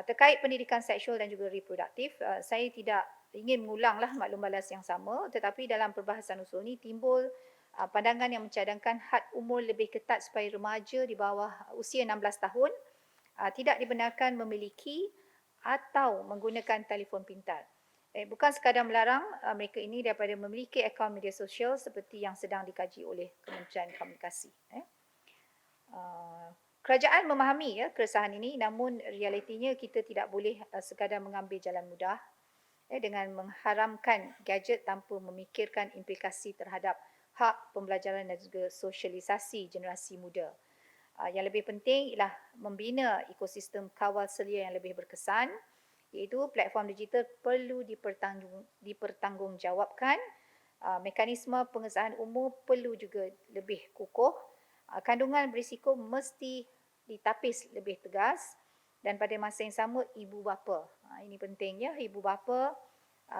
Terkait pendidikan seksual dan juga reproduktif, saya tidak ingin mengulanglah maklum balas yang sama, tetapi dalam perbahasan usul ini timbul pandangan yang mencadangkan had umur lebih ketat supaya remaja di bawah usia 16 tahun tidak dibenarkan memiliki atau menggunakan telefon pintar. Bukan sekadar melarang mereka ini daripada memiliki akaun media sosial seperti yang sedang dikaji oleh Kementerian Komunikasi. Kerajaan memahami, ya, keresahan ini, namun realitinya kita tidak boleh sekadar mengambil jalan mudah dengan mengharamkan gadget tanpa memikirkan implikasi terhadap hak pembelajaran dan juga sosialisasi generasi muda. Yang lebih penting ialah membina ekosistem kawal selia yang lebih berkesan, iaitu platform digital perlu dipertanggungjawabkan, mekanisme pengesahan umur perlu juga lebih kukuh, kandungan berisiko mesti ditapis lebih tegas dan pada masa yang sama ibu bapa, ini penting, ya, ibu bapa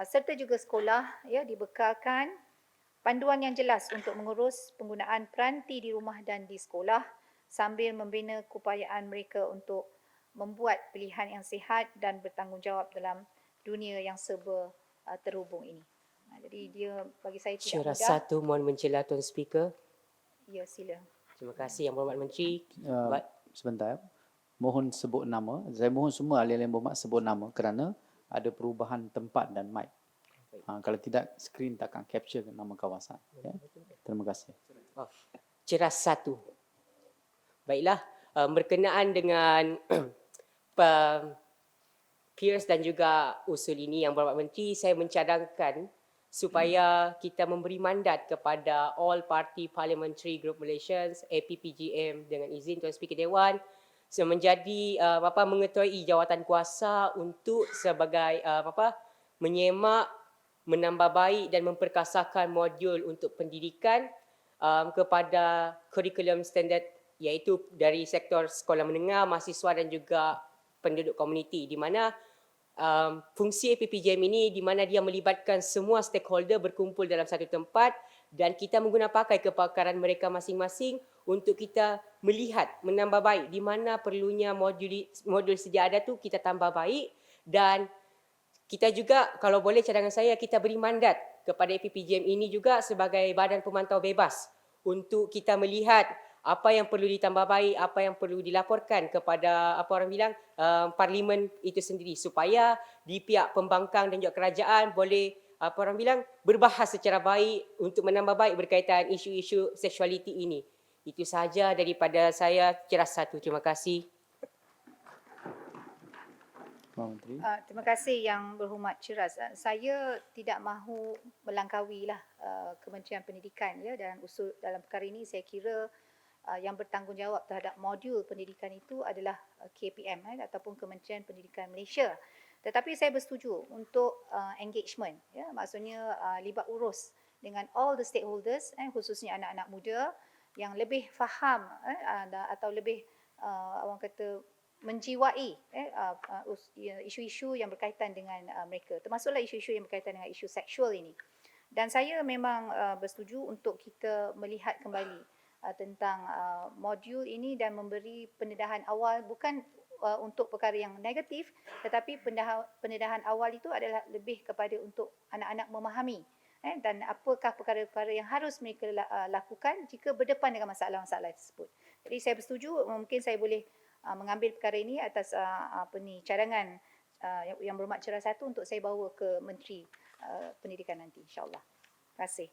serta juga sekolah, ya, dibekalkan panduan yang jelas untuk mengurus penggunaan peranti di rumah dan di sekolah sambil membina keupayaan mereka untuk membuat pilihan yang sihat dan bertanggungjawab dalam dunia yang serba terhubung ini. Jadi dia bagi saya tidak Syarah mudah. satu, mohon mencela Tuan Speaker. Ya, sila. Terima kasih Yang Berhormat Menteri. Sebentar. Mohon sebut nama. Saya mohon semua ahli-ahli yang berhormat sebut nama kerana ada perubahan tempat dan mic. Kalau tidak, skrin takkan capture nama kawasan. Ya. Terima kasih. Cerah satu. Baiklah, berkenaan dengan peers dan juga usul ini Yang Berhormat Menteri, saya mencadangkan supaya kita memberi mandat kepada All Party Parliamentary Group Malaysians, APPGM, dengan izin Tuan Speaker Dewan, menjadi mengetuai jawatan kuasa untuk sebagai menyemak, menambah baik dan memperkasakan modul untuk pendidikan kepada kurikulum standard iaitu dari sektor sekolah menengah, mahasiswa dan juga penduduk komuniti, di mana fungsi APPJM ini di mana dia melibatkan semua stakeholder berkumpul dalam satu tempat dan kita menggunakan pakai kepakaran mereka masing-masing untuk kita melihat, menambah baik di mana perlunya modul sedia ada tu kita tambah baik. Dan kita juga, kalau boleh cadangan saya, kita beri mandat kepada APPJM ini juga sebagai badan pemantau bebas untuk kita melihat apa yang perlu ditambah baik, apa yang perlu dilaporkan kepada apa orang bilang parlimen itu sendiri, supaya di pihak pembangkang dan juga kerajaan boleh apa orang bilang berbahas secara baik untuk menambah baik berkaitan isu-isu seksualiti ini. Itu sahaja daripada saya. Kira satu. Terima kasih. Menteri. Terima kasih Yang Berhormat Ciras. Saya tidak mahu melangkawilah Kementerian Pendidikan ya dalam dalam perkara ini. Saya kira yang bertanggungjawab terhadap modul pendidikan itu adalah KPM ataupun Kementerian Pendidikan Malaysia. Tetapi saya bersetuju untuk engagement, ya, maksudnya libat urus dengan all the stakeholders, khususnya anak-anak muda yang lebih faham atau lebih orang kata menjiwai isu-isu yang berkaitan dengan mereka, termasuklah isu-isu yang berkaitan dengan isu seksual ini. Dan saya memang bersetuju untuk kita melihat kembali tentang modul ini dan memberi pendedahan awal, bukan untuk perkara yang negatif, tetapi pendedahan awal itu adalah lebih kepada untuk anak-anak memahami dan apakah perkara-perkara yang harus mereka lakukan jika berdepan dengan masalah-masalah tersebut. Jadi saya bersetuju, mungkin saya boleh mengambil perkara ini atas cadangan Yang Berhormat Ciras 1 untuk saya bawa ke Menteri Pendidikan nanti, insyaAllah. Terima kasih.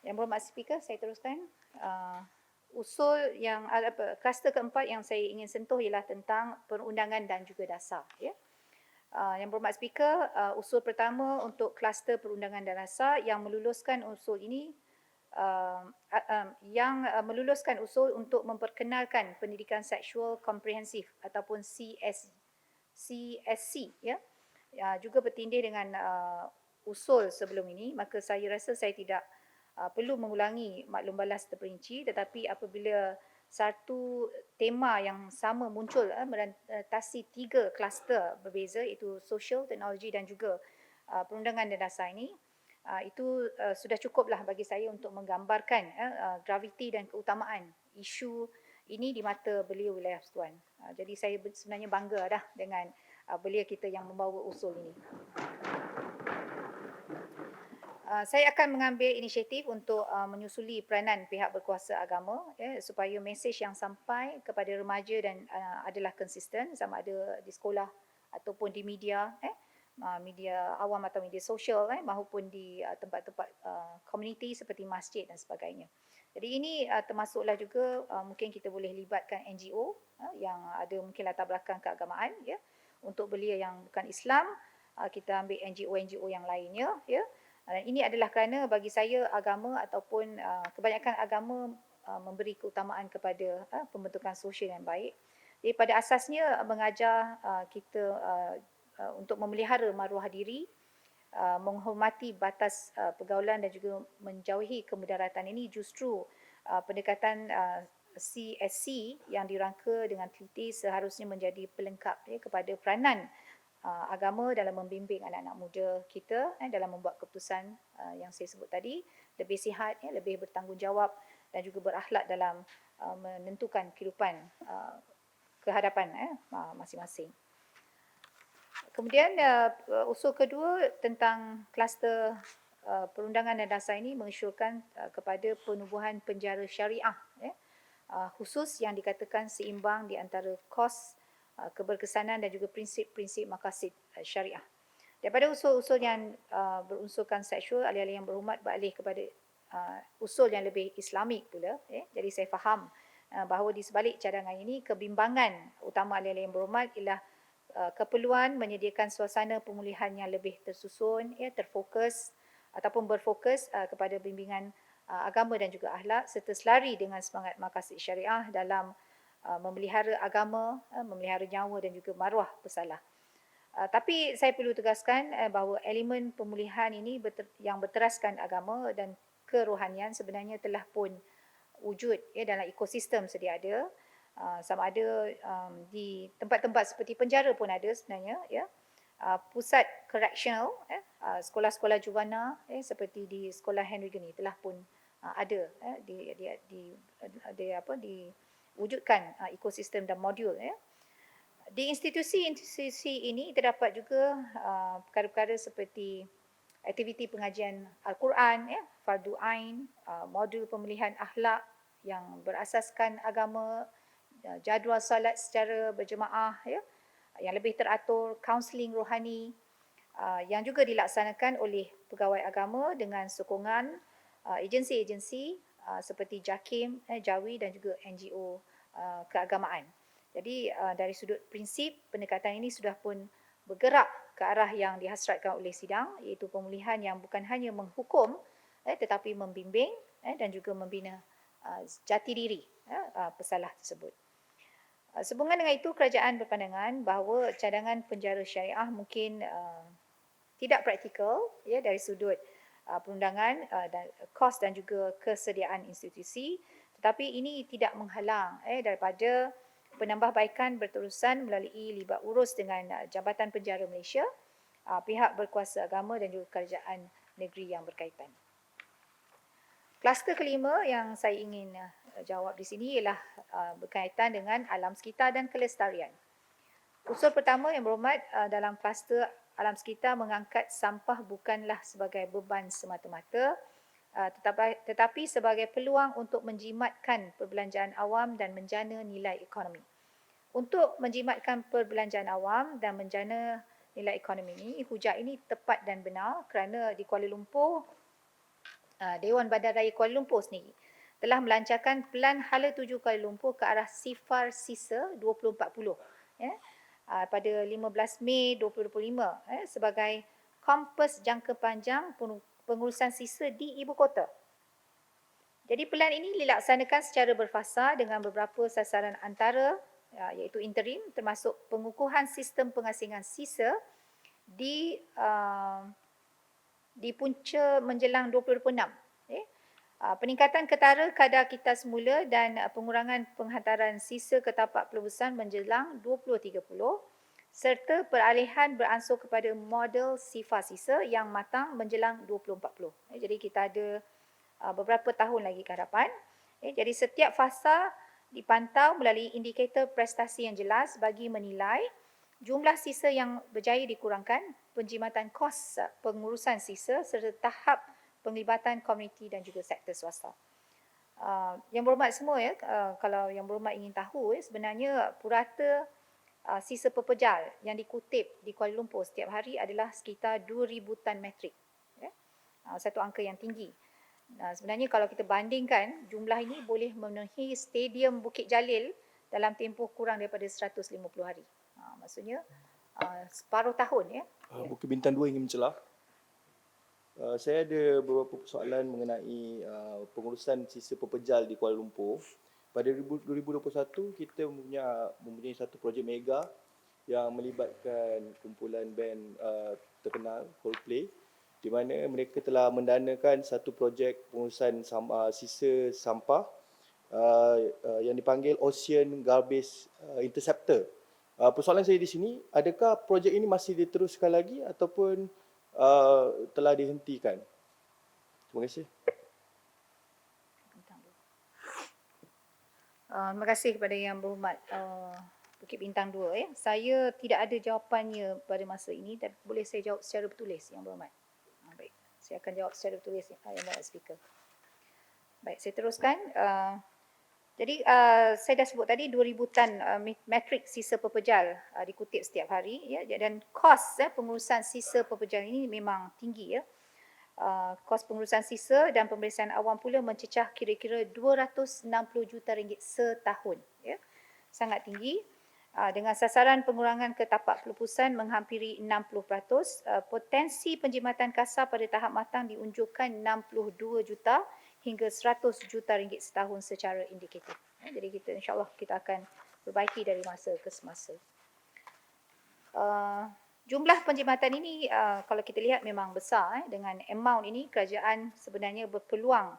Yang Berhormat Speaker, saya teruskan. Usul yang kluster keempat yang saya ingin sentuh ialah tentang perundangan dan juga dasar. Ya. Yang Berhormat Speaker, usul pertama untuk kluster perundangan dan dasar yang meluluskan usul ini, meluluskan usul untuk memperkenalkan pendidikan seksual komprehensif ataupun CSC, ya. Juga bertindih dengan usul sebelum ini, maka saya rasa saya tidak perlu mengulangi maklum balas terperinci, tetapi apabila satu tema yang sama muncul merantasi 3 kluster berbeza, iaitu sosial, teknologi dan juga perundangan dan dasar ini, itu sudah cukuplah bagi saya untuk menggambarkan graviti dan keutamaan isu ini di mata belia wilayah Persekutuan. Jadi saya sebenarnya bangga dah dengan belia kita yang membawa usul ini. Saya akan mengambil inisiatif untuk menyusuli peranan pihak berkuasa agama, ya, supaya mesej yang sampai kepada remaja dan adalah konsisten, sama ada di sekolah ataupun di media, media awam atau media sosial, maupun di tempat-tempat komuniti seperti masjid dan sebagainya. Jadi ini termasuklah juga mungkin kita boleh libatkan NGO yang ada mungkin latar belakang keagamaan, ya. Untuk belia yang bukan Islam, kita ambil NGO-NGO yang lainnya, ya. Dan ini adalah kerana bagi saya agama ataupun kebanyakan agama memberi keutamaan kepada pembentukan sosial yang baik. Jadi pada asasnya mengajar kita untuk memelihara maruah diri, menghormati batas pergaulan dan juga menjauhi kemudaratan. Ini justru pendekatan CSC yang dirangka dengan teliti seharusnya menjadi pelengkap, ya, kepada peranan agama dalam membimbing anak-anak muda kita dalam membuat keputusan yang saya sebut tadi, lebih sihat, lebih bertanggungjawab dan juga berakhlak dalam menentukan kehidupan kehadapan masing-masing. Kemudian usul kedua tentang kluster perundangan dan dasar ini mengusulkan kepada penubuhan penjara syariah, khusus yang dikatakan seimbang di antara kos, keberkesanan dan juga prinsip-prinsip maqasid syariah. Daripada usul-usul yang berunsurkan seksual, alih-alih Yang Berhormat beralih kepada usul yang lebih Islamik pula. Jadi saya faham bahawa di sebalik cadangan ini, kebimbangan utama alih-alih Yang Berhormat ialah keperluan menyediakan suasana pemulihan yang lebih tersusun, terfokus ataupun berfokus kepada bimbingan agama dan juga akhlak, serta selari dengan semangat maqasid syariah dalam memelihara agama, memelihara nyawa dan juga maruah pesalah. Tapi saya perlu tegaskan bahawa elemen pemulihan ini yang berteraskan agama dan kerohanian sebenarnya telah pun wujud ya dalam ekosistem sedia ada. Sama ada di tempat-tempat seperti penjara pun ada sebenarnya ya. Pusat correctional sekolah-sekolah juvana seperti di sekolah Henry Gurney telah pun ada diwujudkan ekosistem dan modul ya. Di institusi-institusi ini terdapat juga perkara-perkara seperti aktiviti pengajian Al-Quran ya, fardu ain, modul pemilihan akhlak yang berasaskan agama, jadual salat secara berjemaah ya, yang lebih teratur, kaunseling rohani yang juga dilaksanakan oleh pegawai agama dengan sokongan agensi-agensi seperti JAKIM, JAWI dan juga NGO keagamaan. Jadi dari sudut prinsip pendekatan ini sudah pun bergerak ke arah yang dihasratkan oleh sidang, iaitu pemulihan yang bukan hanya menghukum tetapi membimbing dan juga membina jati diri pesalah tersebut. Sehubungan dengan itu, kerajaan berpandangan bahawa cadangan penjara syariah mungkin tidak praktikal ya dari sudut perundangan dan kos dan juga kesediaan institusi, tetapi ini tidak menghalang daripada penambahbaikan berterusan melalui libat urus dengan Jabatan Penjara Malaysia, pihak berkuasa agama dan juga kerajaan negeri yang berkaitan. Kluster kelima yang saya ingin jawab di sini ialah berkaitan dengan alam sekitar dan kelestarian. Usul pertama yang berhormat, dalam kluster alam sekitar mengangkat sampah bukanlah sebagai beban semata-mata, tetapi sebagai peluang untuk menjimatkan perbelanjaan awam dan menjana nilai ekonomi. Untuk menjimatkan perbelanjaan awam dan menjana nilai ekonomi ini, hujah ini tepat dan benar kerana di Kuala Lumpur, Dewan Bandaraya Kuala Lumpur sendiri telah melancarkan Pelan Hala Tuju Kuala Lumpur ke arah sifar sisa 2040 ya, pada 15 Mei 2025 sebagai kompas jangka panjang pengurusan sisa di ibu kota. Jadi pelan ini dilaksanakan secara berfasa dengan beberapa sasaran antara iaitu interim, termasuk pengukuhan sistem pengasingan sisa di punca menjelang 2026. Peningkatan ketara kadar kita semula dan pengurangan penghantaran sisa ke tapak pelebusan menjelang 2030 serta peralihan beransur kepada model sifar sisa yang matang menjelang 2040. Jadi kita ada beberapa tahun lagi ke hadapan. Jadi setiap fasa dipantau melalui indikator prestasi yang jelas bagi menilai jumlah sisa yang berjaya dikurangkan, penjimatan kos pengurusan sisa serta tahap penglibatan komuniti dan juga sektor swasta. Yang berhormat semua ya, kalau yang berhormat ingin tahu sebenarnya purata sisa pepejal yang dikutip di Kuala Lumpur setiap hari adalah sekitar 2,000 tan metrik. Satu angka yang tinggi. Sebenarnya kalau kita bandingkan, jumlah ini boleh memenuhi Stadium Bukit Jalil dalam tempoh kurang daripada 150 hari. Maksudnya separuh tahun ya. Bukit Bintang 2 ingin mencelah. Saya ada beberapa persoalan mengenai pengurusan sisa pepejal di Kuala Lumpur. Pada 2021 kita mempunyai satu projek mega yang melibatkan kumpulan band terkenal Coldplay, di mana mereka telah mendanakan satu projek pengurusan sisa sampah yang dipanggil Ocean Garbage Interceptor. Persoalan saya di sini, adakah projek ini masih diteruskan lagi ataupun telah dihentikan? Terima kasih. Terima kasih kepada yang berhormat Bukit Bintang 2 ya. Saya tidak ada jawapannya pada masa ini, tapi boleh saya jawab secara bertulis yang berhormat. Baik, saya akan jawab secara bertulis yang berhormat speaker. Baik, saya teruskan. Jadi saya dah sebut tadi 2,000 tan metrik sisa pepejal dikutip setiap hari ya, dan kos pengurusan sisa pepejal ini memang tinggi ya. Kos pengurusan sisa dan pemeriksaan awam pula mencecah kira-kira 260 juta ringgit setahun ya. Sangat tinggi. Dengan sasaran pengurangan ke tapak pelebusan menghampiri 60%, potensi penjimatan kasar pada tahap matang diunjukkan 62 juta hingga 100 juta ringgit setahun secara indikatif. Jadi kita insya-Allah kita akan perbaiki dari masa ke semasa. Jumlah penjimatan ini kalau kita lihat memang besar. Dengan amount ini kerajaan sebenarnya berpeluang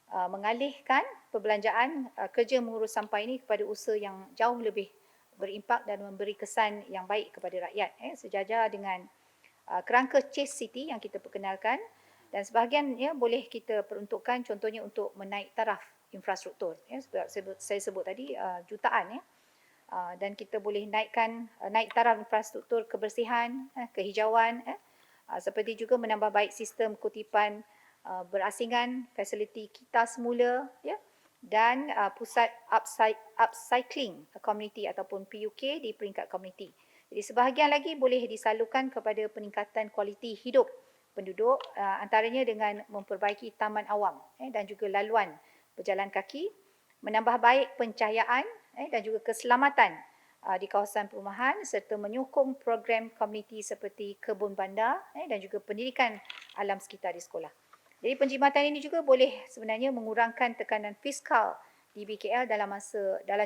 mengalihkan perbelanjaan kerja mengurus sampah ini kepada usaha yang jauh lebih berimpak dan memberi kesan yang baik kepada rakyat, sejajar dengan kerangka Chase City yang kita perkenalkan, dan sebahagian boleh kita peruntukkan contohnya untuk menaik taraf infrastruktur, saya sebut tadi jutaan, dan kita boleh naik taraf infrastruktur kebersihan, kehijauan, seperti juga menambah baik sistem kutipan berasingan, fasiliti kita semula, dan pusat upcycling community ataupun PUK di peringkat komuniti. Jadi sebahagian lagi boleh disalurkan kepada peningkatan kualiti hidup penduduk, antaranya dengan memperbaiki taman awam dan juga laluan berjalan kaki, menambah baik pencahayaan dan juga keselamatan di kawasan perumahan, serta menyokong program komuniti seperti kebun bandar dan juga pendidikan alam sekitar di sekolah. Jadi penjimatan ini juga boleh sebenarnya mengurangkan tekanan fiskal di BKL dalam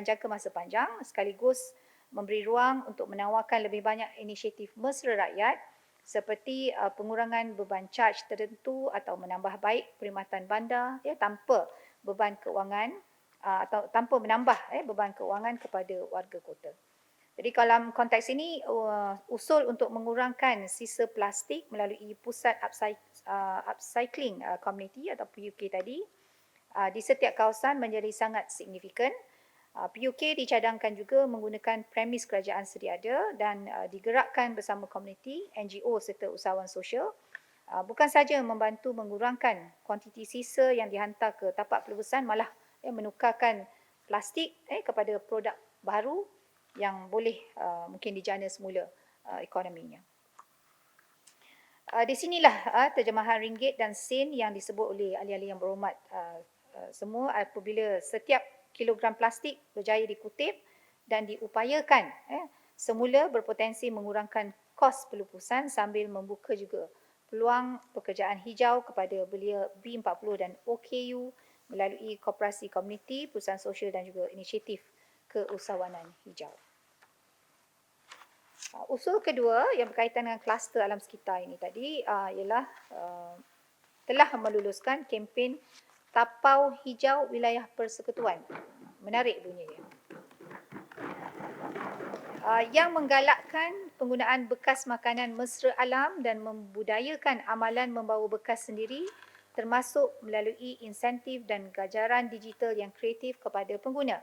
jangka masa panjang, sekaligus memberi ruang untuk menawarkan lebih banyak inisiatif mesra rakyat seperti pengurangan beban caj tertentu atau menambah baik perkhidmatan bandar tanpa beban keuangan atau tanpa menambah beban keuangan kepada warga kota. Jadi dalam konteks ini, usul untuk mengurangkan sisa plastik melalui pusat upcycling community atau PUK tadi di setiap kawasan menjadi sangat signifikan. PUK dicadangkan juga menggunakan premis kerajaan sedia ada dan digerakkan bersama komuniti, NGO serta usahawan sosial. Bukan saja membantu mengurangkan kuantiti sisa yang dihantar ke tapak pelebusan, malah menukarkan plastik kepada produk baru yang boleh mungkin dijana semula ekonominya. Di sinilah terjemahan ringgit dan sen yang disebut oleh ahli-ahli yang berhormat semua apabila setiap kilogram plastik berjaya dikutip dan diupayakan semula berpotensi mengurangkan kos pelupusan sambil membuka juga peluang pekerjaan hijau kepada belia B40 dan OKU melalui koperasi komuniti, perusahaan sosial dan juga inisiatif keusahawanan hijau. Usul kedua yang berkaitan dengan kluster alam sekitar ini tadi ialah telah meluluskan kempen Tapau Hijau Wilayah Persekutuan. Menarik bunyinya. Yang menggalakkan penggunaan bekas makanan mesra alam dan membudayakan amalan membawa bekas sendiri, termasuk melalui insentif dan ganjaran digital yang kreatif kepada pengguna.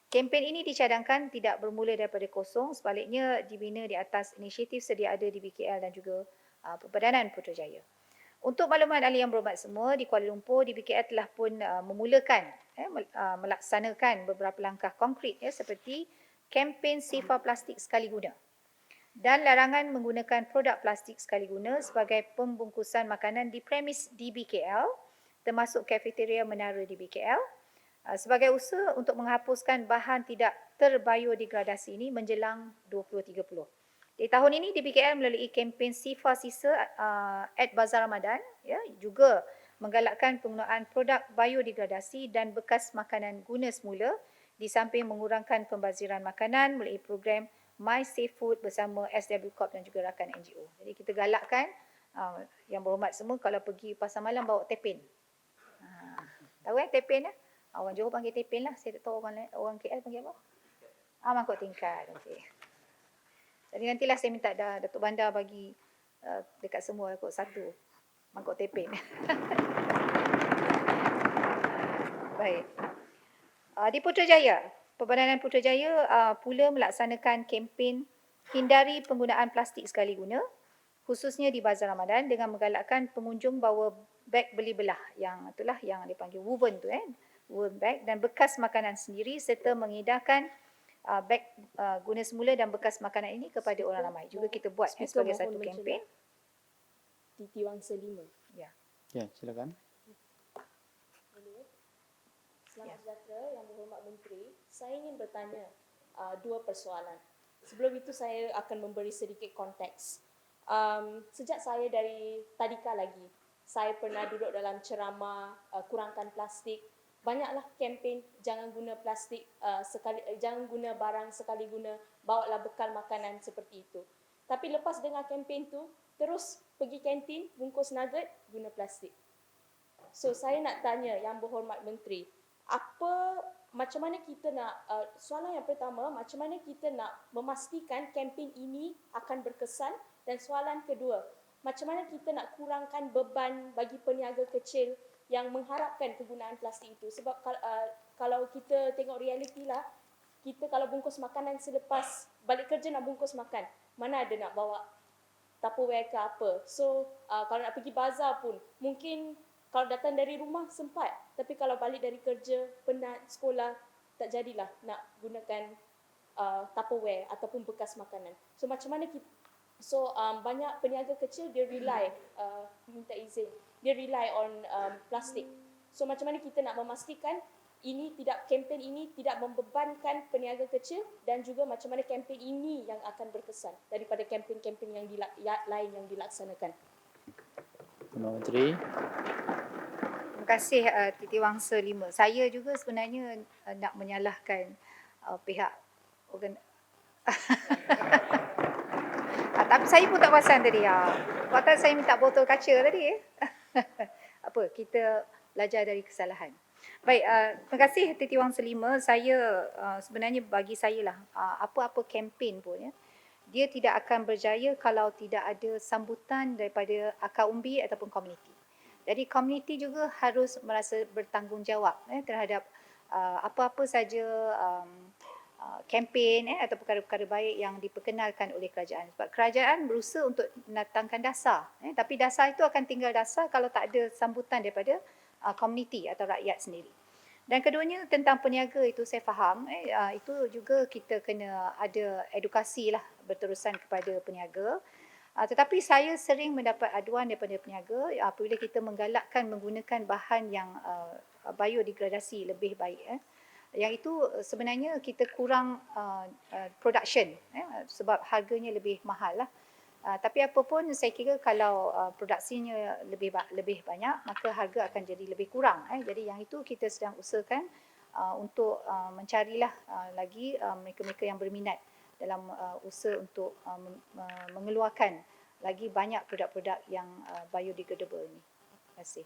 Kempen ini dicadangkan tidak bermula daripada kosong, sebaliknya dibina di atas inisiatif sedia ada di BKL dan juga Perbadanan Putrajaya. Untuk makluman ahli yang berhormat semua, di Kuala Lumpur, di BKL telah pun melaksanakan beberapa langkah konkret seperti kempen Safer Plastik Sekali Guna dan larangan menggunakan produk plastik sekali guna sebagai pembungkusan makanan di premis di BKL, termasuk kafeteria menara di BKL, sebagai usaha untuk menghapuskan bahan tidak terbiodegradasi ini menjelang 2030. Di tahun ini di BKL melalui kempen Sifa Sisa at Bazar Ramadan juga menggalakkan penggunaan produk biodegradasi dan bekas makanan guna semula di samping mengurangkan pembaziran makanan melalui program My Safe Food bersama SW Corp dan juga rakan NGO. Jadi kita galakkan yang berhormat semua kalau pergi pasar malam bawa tepin. Tahu tepin ya? Orang Johor panggil tepin lah. Saya tak tahu orang KL panggil apa? Mangkuk tingkat. Okey. Jadi nantilah saya minta Datuk Bandar bagi dekat semua kot satu mangkuk tepin. Baik. Di Putrajaya, Perbadanan Putrajaya pula melaksanakan kempen hindari penggunaan plastik sekali guna, khususnya di Bazar Ramadan dengan menggalakkan pengunjung bawa beg beli belah yang itulah yang dipanggil woven tu woven bag dan bekas makanan sendiri serta mengedahkan beg guna semula dan bekas makanan ini kepada orang ramai. Juga kita buat sebagai satu kempen. Titi Wangsa 5. Ya. Ya, silakan. Selamat sejahtera Yang Berhormat Menteri. Saya ingin bertanya dua persoalan. Sebelum itu saya akan memberi sedikit konteks. Sejak saya dari tadika lagi, saya pernah duduk dalam ceramah kurangkan plastik. Banyaklah kempen jangan guna plastik jangan guna barang sekali guna, bawalah bekal makanan seperti itu. Tapi lepas dengar kempen tu, terus pergi kantin bungkus nugget guna plastik. So saya nak tanya Yang Berhormat Menteri, macam mana kita nak, soalan yang pertama, macam mana kita nak memastikan kempen ini akan berkesan, dan soalan kedua, macam mana kita nak kurangkan beban bagi peniaga kecil yang mengharapkan kegunaan plastik itu. Sebab kalau kita tengok realiti lah, kita kalau bungkus makanan selepas balik kerja nak bungkus makan, mana ada nak bawa Tupperware ke apa. So kalau nak pergi bazar pun, mungkin kalau datang dari rumah sempat, tapi kalau balik dari kerja, penat, sekolah, tak jadilah nak gunakan Tupperware ataupun bekas makanan. So macam mana kita, banyak peniaga kecil dia rely, minta izin, dia rely on plastik. So macam mana kita nak memastikan kempen ini tidak membebankan peniaga kecil, dan juga macam mana kempen ini yang akan berkesan daripada kempen-kempen yang lain yang dilaksanakan. Terima Menteri. Terima kasih Titi Wangsa 5. Saya juga sebenarnya nak menyalahkan pihak tapi saya pun tak perasan tadi. Waktu saya minta botol kaca tadi. Apa, kita belajar dari kesalahan. Baik, terima kasih Titi Wangsa 5. Saya sebenarnya bagi saya lah, apa-apa kempen pun dia tidak akan berjaya kalau tidak ada sambutan daripada akar umbi ataupun komuniti. Jadi komuniti juga harus merasa bertanggungjawab terhadap apa-apa saja kempen atau perkara-perkara baik yang diperkenalkan oleh kerajaan. Sebab kerajaan berusaha untuk mendatangkan dasar, tapi dasar itu akan tinggal dasar kalau tak ada sambutan daripada komuniti atau rakyat sendiri. Dan keduanya tentang peniaga itu saya faham, itu juga kita kena ada edukasi lah berterusan kepada peniaga. Tetapi saya sering mendapat aduan daripada peniaga apabila kita menggalakkan menggunakan bahan yang biodegradasi lebih baik. Yang itu sebenarnya kita kurang production sebab harganya lebih mahal lah. Tapi apapun saya kira kalau produksinya lebih banyak, maka harga akan jadi lebih kurang. Jadi yang itu kita sedang usahakan untuk mencarilah lagi mereka-mereka yang berminat dalam usaha untuk mengeluarkan lagi banyak produk-produk yang biodegradable ini. Terima kasih.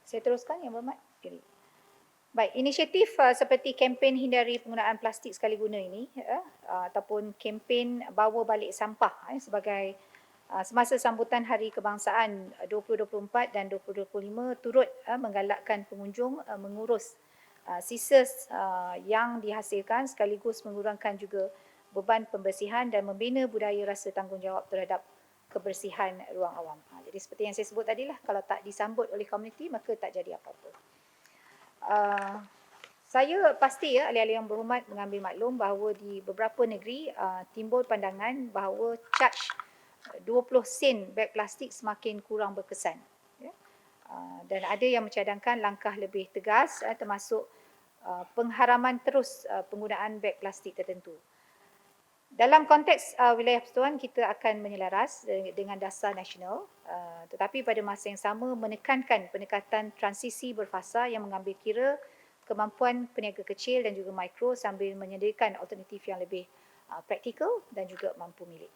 Saya teruskan Yang Berhormat. Baik, inisiatif seperti kempen hindari penggunaan plastik sekali guna ini ataupun kempen bawa balik sampah sebagai semasa sambutan Hari Kebangsaan 2024 dan 2025 turut menggalakkan pengunjung mengurus sisa yang dihasilkan sekaligus mengurangkan juga beban pembersihan dan membina budaya rasa tanggungjawab terhadap kebersihan ruang awam. Jadi seperti yang saya sebut tadi lah, kalau tak disambut oleh komuniti maka tak jadi apa-apa. Saya pasti ahli-ahli yang berhormat mengambil maklum bahawa di beberapa negeri timbul pandangan bahawa charge 20 sen beg plastik semakin kurang berkesan. Dan ada yang mencadangkan langkah lebih tegas termasuk pengharaman terus penggunaan beg plastik tertentu. Dalam konteks wilayah persekutuan kita akan menyelaras dengan dasar nasional, tetapi pada masa yang sama menekankan pendekatan transisi berfasa yang mengambil kira kemampuan peniaga kecil dan juga mikro sambil menyediakan alternatif yang lebih praktikal dan juga mampu milik.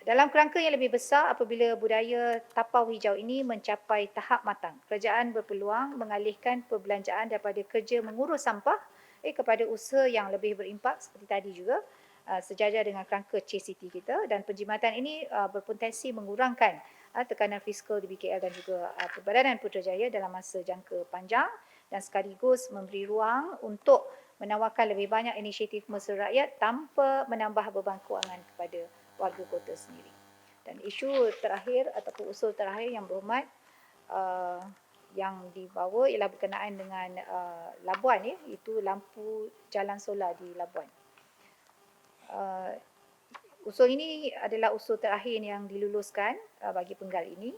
Dalam kerangka yang lebih besar, apabila budaya tapau hijau ini mencapai tahap matang, kerajaan berpeluang mengalihkan perbelanjaan daripada kerja mengurus sampah kepada usaha yang lebih berimpak seperti tadi juga, sejajar dengan kerangka CCT kita, dan penjimatan ini berpotensi mengurangkan tekanan fiskal di BKL dan juga Perbadanan Putrajaya dalam masa jangka panjang dan sekaligus memberi ruang untuk menawarkan lebih banyak inisiatif mesra rakyat tanpa menambah beban kewangan kepada warga kota sendiri. Dan isu terakhir ataupun usul terakhir Yang Berhormat yang dibawa ialah berkenaan dengan Labuan, itu lampu jalan solar di Labuan. Usul ini adalah usul terakhir yang diluluskan bagi penggal ini.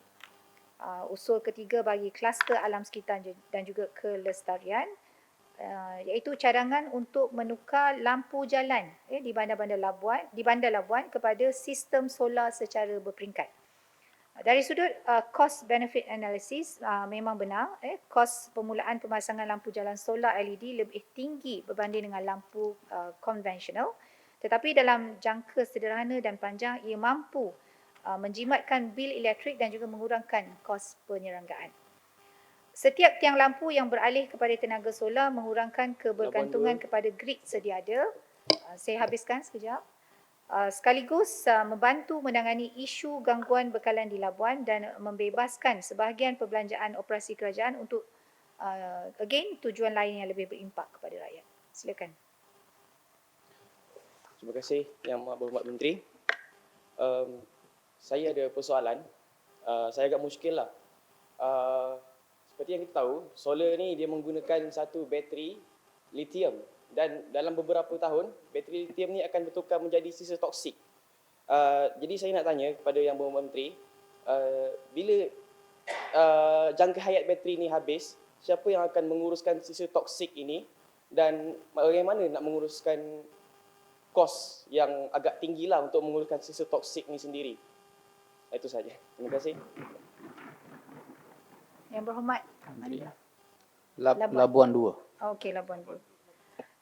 Usul ketiga bagi kluster alam sekitar dan juga kelestarian, iaitu cadangan untuk menukar lampu jalan di bandar Labuan kepada sistem solar secara berperingkat. Dari sudut cost benefit analysis, memang benar kos permulaan pemasangan lampu jalan solar LED lebih tinggi berbanding dengan lampu konvensional. Tetapi dalam jangka sederhana dan panjang, ia mampu menjimatkan bil elektrik dan juga mengurangkan kos penyeranggaan. Setiap tiang lampu yang beralih kepada tenaga solar mengurangkan kebergantungan kepada grid sedia ada. Saya habiskan sekejap. Sekaligus membantu menangani isu gangguan bekalan di Labuan dan membebaskan sebahagian perbelanjaan operasi kerajaan untuk again tujuan lain yang lebih berimpak kepada rakyat. Silakan. Terima kasih Yang Berhormat Menteri. Saya ada persoalan. Saya agak muskil lah. Seperti yang kita tahu, solar ni dia menggunakan satu bateri lithium dan dalam beberapa tahun, bateri lithium ni akan bertukar menjadi sisa toksik. Jadi saya nak tanya kepada Yang Berhormat Menteri, bila jangka hayat bateri ni habis, siapa yang akan menguruskan sisa toksik ini dan bagaimana nak menguruskan kos yang agak tinggi lah untuk menguruskan sisa toksik ni sendiri. Itu saja. Terima kasih. Yang Berhormat. Labuan 2. Okey, Labuan 2.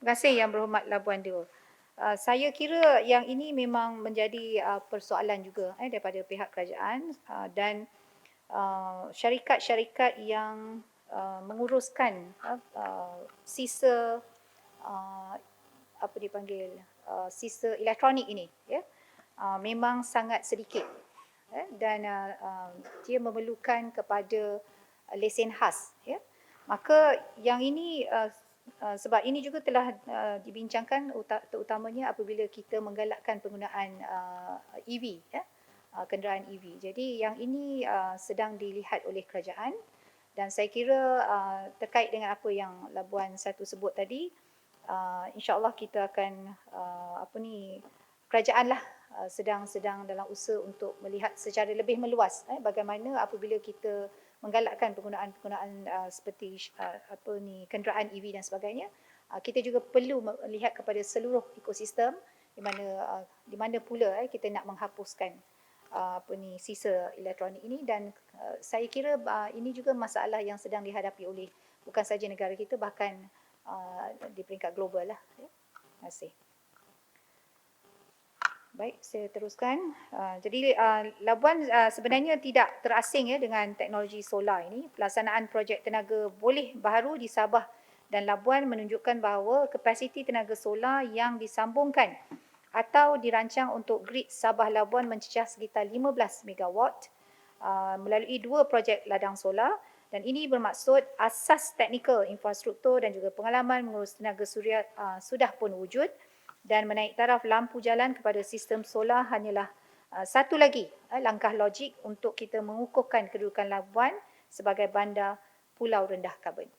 Terima kasih Yang Berhormat Labuan 2. Saya kira yang ini memang menjadi persoalan juga daripada pihak kerajaan dan syarikat-syarikat yang menguruskan sisa apa dipanggil sisa elektronik ini memang sangat sedikit dan dia memerlukan kepada lesen khas maka yang ini sebab ini juga telah dibincangkan terutamanya apabila kita menggalakkan penggunaan EV kenderaan EV. Jadi yang ini sedang dilihat oleh kerajaan dan saya kira terkait dengan apa yang Labuan 1 sebut tadi, insya-Allah kita akan kerajaan lah sedang dalam usaha untuk melihat secara lebih meluas bagaimana apabila kita menggalakkan penggunaan seperti kenderaan EV dan sebagainya, kita juga perlu melihat kepada seluruh ekosistem di mana pula kita nak menghapuskan sisa elektronik ini dan saya kira ini juga masalah yang sedang dihadapi oleh bukan saja negara kita bahkan di peringkat global lah. Terima kasih. Baik, saya teruskan. Jadi Labuan sebenarnya tidak terasing dengan teknologi solar ini. Pelaksanaan projek tenaga boleh baharu di Sabah dan Labuan menunjukkan bahawa kapasiti tenaga solar yang disambungkan atau dirancang untuk grid Sabah Labuan mencecah sekitar 15 megawatt melalui 2 projek ladang solar dan ini bermaksud asas teknikal infrastruktur dan juga pengalaman mengurus tenaga suria sudah pun wujud. Dan menaik taraf lampu jalan kepada sistem solar hanyalah satu lagi langkah logik untuk kita mengukuhkan kedudukan Labuan sebagai bandar pulau rendah karbon.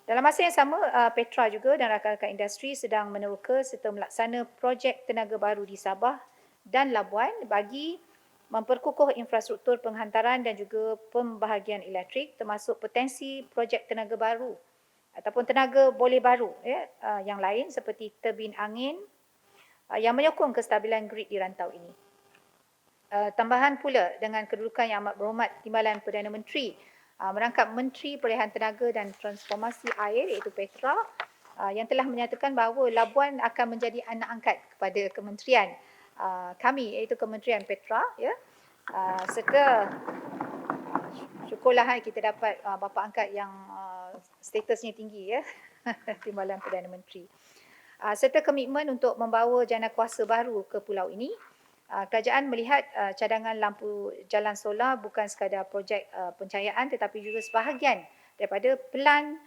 Dalam masa yang sama, Petra juga dan rakan-rakan industri sedang meneroka serta melaksana projek tenaga baru di Sabah dan Labuan bagi memperkukuh infrastruktur penghantaran dan juga pembahagian elektrik termasuk potensi projek tenaga baru ataupun tenaga boleh baru yang lain seperti turbin angin yang menyokong kestabilan grid di rantau ini. Tambahan pula dengan kedudukan yang amat berhormat Timbalan Perdana Menteri merangkap Menteri Perolehan Tenaga dan Transformasi Air iaitu Petra yang telah menyatakan bahawa Labuan akan menjadi anak angkat kepada kementerian kami iaitu Kementerian Petra serta syukurlah kita dapat bapa angkat yang statusnya tinggi Timbalan Perdana Menteri. Serta komitmen untuk membawa jana kuasa baru ke pulau ini. Kerajaan melihat cadangan lampu jalan solar bukan sekadar projek pencahayaan tetapi juga sebahagian daripada pelan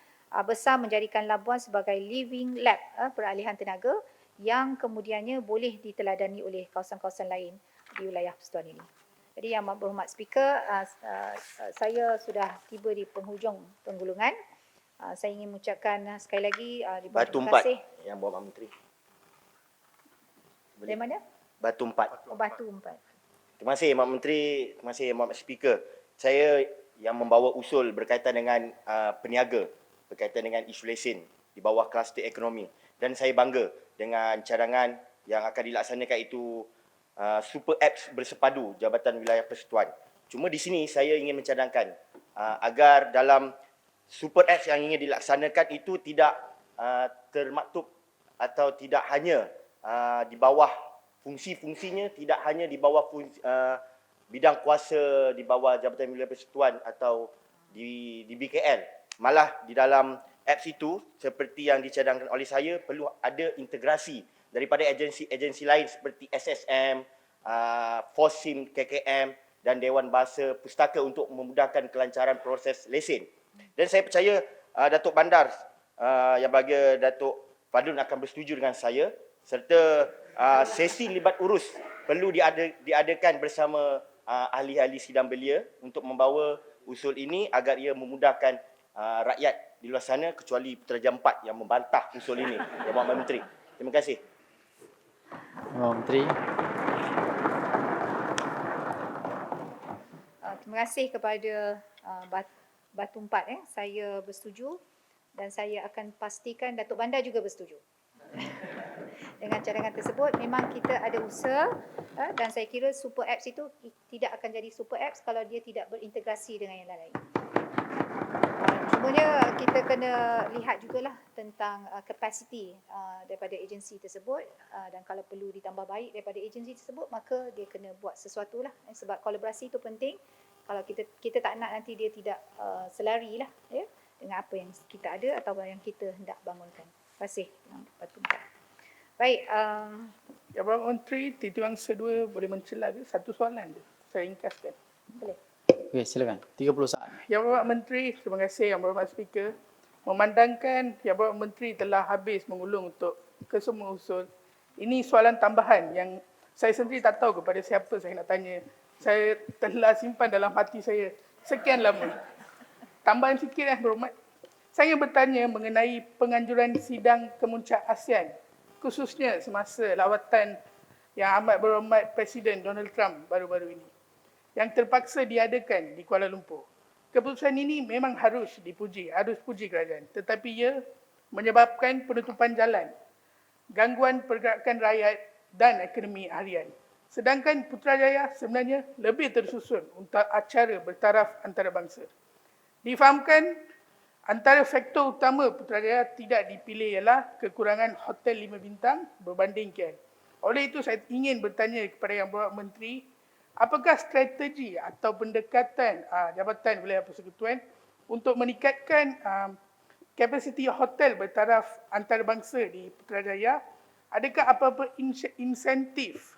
besar menjadikan Labuan sebagai living lab peralihan tenaga yang kemudiannya boleh diteladani oleh kawasan-kawasan lain di wilayah persekutuan ini. Jadi Yang Berhormat Speaker, saya sudah tiba di penghujung penggulungan. Saya ingin mengucapkan sekali lagi Batu terima 4 kasih. Yang Berhormat Menteri. Dari mana? Batu 4. Oh, Batu 4. Terima kasih Yang Menteri, terima kasih Yang Berhormat Speaker. Saya yang membawa usul berkaitan dengan peniaga, berkaitan dengan isu lesen di bawah kluster ekonomi dan saya bangga dengan cadangan yang akan dilaksanakan itu super apps bersepadu Jabatan Wilayah Persekutuan. Cuma di sini saya ingin mencadangkan agar dalam super apps yang ingin dilaksanakan itu tidak termaktub atau tidak hanya di bawah fungsi-fungsinya, tidak hanya di bawah bidang kuasa di bawah Jabatan Wilayah Persekutuan atau di BKL. Malah di dalam apps itu, seperti yang dicadangkan oleh saya, perlu ada integrasi daripada agensi-agensi lain seperti SSM, FOSIM, KKM dan Dewan Bahasa Pustaka untuk memudahkan kelancaran proses lesen. Dan saya percaya Datuk Bandar yang bahagia Datuk Fadlun akan bersetuju dengan saya, serta sesi libat urus perlu diadakan bersama ahli-ahli sidang belia untuk membawa usul ini agar ia memudahkan rakyat di luar sana, kecuali Putrajaya 4 yang membantah usul ini, Yang Berhormat Menteri. Terima kasih. Yang Menteri. Terima kasih kepada Batu 4. Saya bersetuju dan saya akan pastikan Datuk Bandar juga bersetuju. Dengan cadangan tersebut, memang kita ada usaha dan saya kira super apps itu tidak akan jadi super apps kalau dia tidak berintegrasi dengan yang lain. Cumanya kita kena lihat jugalah tentang kapasiti daripada agensi tersebut dan kalau perlu ditambah baik daripada agensi tersebut, maka dia kena buat sesuatu lah. Sebab kolaborasi itu penting. Kalau kita tak nak nanti dia tidak selari lah dengan apa yang kita ada atau yang kita hendak bangunkan. Terima kasih. Baik. Yang Berhormat Menteri, Titiwang Kedua boleh mencela ke? Satu soalan je. Saya ringkaskan. Boleh. Okey, silakan. 30 saat. Yang Berhormat Menteri, terima kasih Yang Berhormat Speaker. Memandangkan Yang Berhormat Menteri telah habis mengulung untuk kesemua usul. Ini soalan tambahan yang saya sendiri tak tahu kepada siapa saya nak tanya. Saya telah simpan dalam hati saya sekian lama. Tambahan sikit Yang Berhormat. Saya bertanya mengenai penganjuran sidang kemuncak ASEAN, khususnya semasa lawatan Yang Amat Berhormat Presiden Donald Trump baru-baru ini, yang terpaksa diadakan di Kuala Lumpur. Keputusan ini memang harus dipuji, harus puji kerajaan. Tetapi ia menyebabkan penutupan jalan, gangguan pergerakan rakyat dan ekonomi harian. Sedangkan Putrajaya sebenarnya lebih tersusun untuk acara bertaraf antarabangsa. Difahamkan antara faktor utama Putrajaya tidak dipilih ialah kekurangan hotel 5 bintang berbanding KL. Oleh itu saya ingin bertanya kepada Yang Berhormat Menteri, apakah strategi atau pendekatan Jabatan Wilayah Persekutuan untuk meningkatkan kapasiti hotel bertaraf antarabangsa di Putrajaya? Adakah apa-apa insentif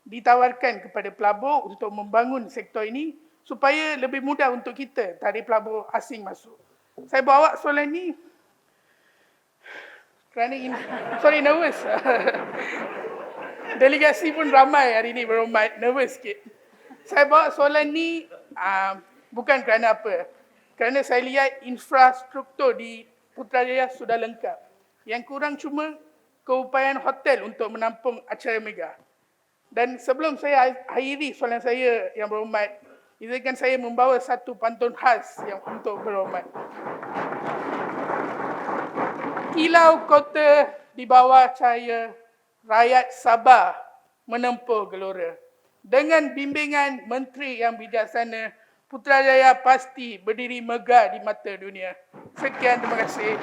ditawarkan kepada pelabur untuk membangun sektor ini supaya lebih mudah untuk kita tarik pelabur asing masuk? Saya bawa soalan ini kerana nervous. Delegasi pun ramai hari ini, berhormat, nervous sikit. Saya bawa soalan ni bukan kerana apa. Kerana saya lihat infrastruktur di Putrajaya sudah lengkap. Yang kurang cuma keupayaan hotel untuk menampung acara mega. Dan sebelum saya akhiri soalan saya, Yang Berhormat, izinkan saya membawa satu pantun khas yang untuk berhormat. Kilau kota di bawah cahaya, rakyat Sabah menempuh gelora. Dengan bimbingan menteri yang bijaksana, Putrajaya pasti berdiri megah di mata dunia. Sekian, terima kasih.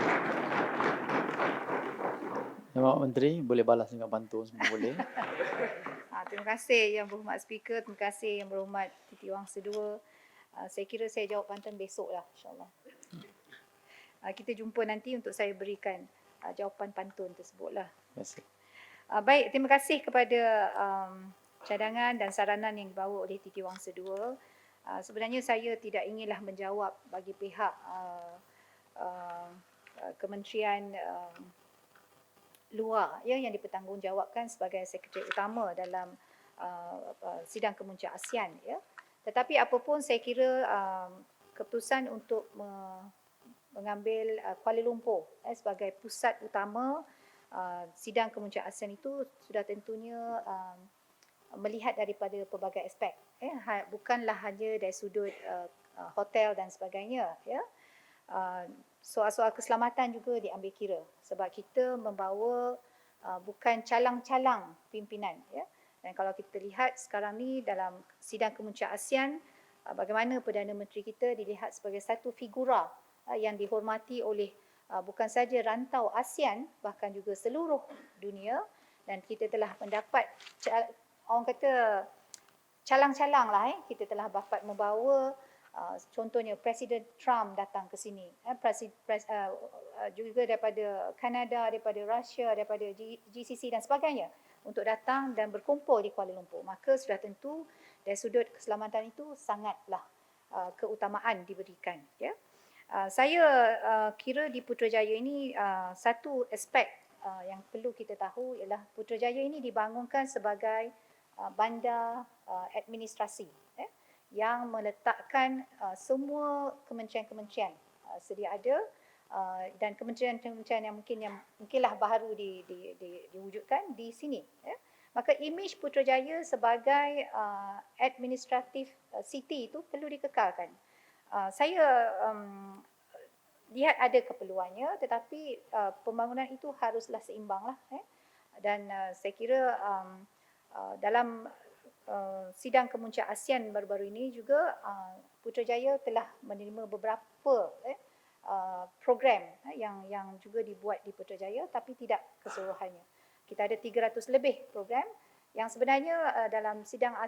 Yang Berhormat Menteri, boleh balas dengan pantun semua boleh. Terima kasih Yang Berhormat Speaker, terima kasih Yang Berhormat Titiwang Kedua. Saya kira saya jawab pantun besok lah, insyaAllah. Kita jumpa nanti untuk saya berikan jawapan pantun tersebut lah. Terima kasih. Baik, terima kasih kepada cadangan dan saranan yang dibawa oleh Titiwang Kedua. Sebenarnya saya tidak inginlah menjawab bagi pihak kementerian luar yang dipertanggungjawabkan sebagai sekretari utama dalam sidang kemuncak ASEAN Tetapi apapun saya kira keputusan untuk mengambil Kuala Lumpur sebagai pusat utama sidang kemuncak ASEAN itu sudah tentunya melihat daripada pelbagai aspek, bukanlah hanya dari sudut hotel dan sebagainya, soal-soal keselamatan juga diambil kira sebab kita membawa bukan calang-calang pimpinan, dan kalau kita lihat sekarang ni dalam sidang kemuncak ASEAN, bagaimana Perdana Menteri kita dilihat sebagai satu figura yang dihormati oleh bukan saja rantau ASEAN, bahkan juga seluruh dunia, dan kita telah mendapat orang kata calang-calang lah kita telah dapat membawa contohnya Presiden Trump datang ke sini, juga daripada Kanada, daripada Russia, daripada GCC dan sebagainya untuk datang dan berkumpul di Kuala Lumpur. Maka sudah tentu dari sudut keselamatan itu sangatlah keutamaan diberikan. Ya. Saya kira di Putrajaya ini satu aspek yang perlu kita tahu ialah Putrajaya ini dibangunkan sebagai bandar administrasi yang meletakkan semua kementerian-kementerian sedia ada dan kementerian-kementerian yang mungkinlah baru diwujudkan di sini. Maka imej Putrajaya sebagai administratif city itu perlu dikekalkan. Saya lihat ada keperluannya, tetapi pembangunan itu haruslah seimbanglah. Dan saya kira dalam sidang kemuncak ASEAN baru-baru ini juga Putrajaya telah menerima beberapa program yang juga dibuat di Putrajaya, tapi tidak keseluruhannya. Kita ada 300 lebih program yang sebenarnya dalam sidang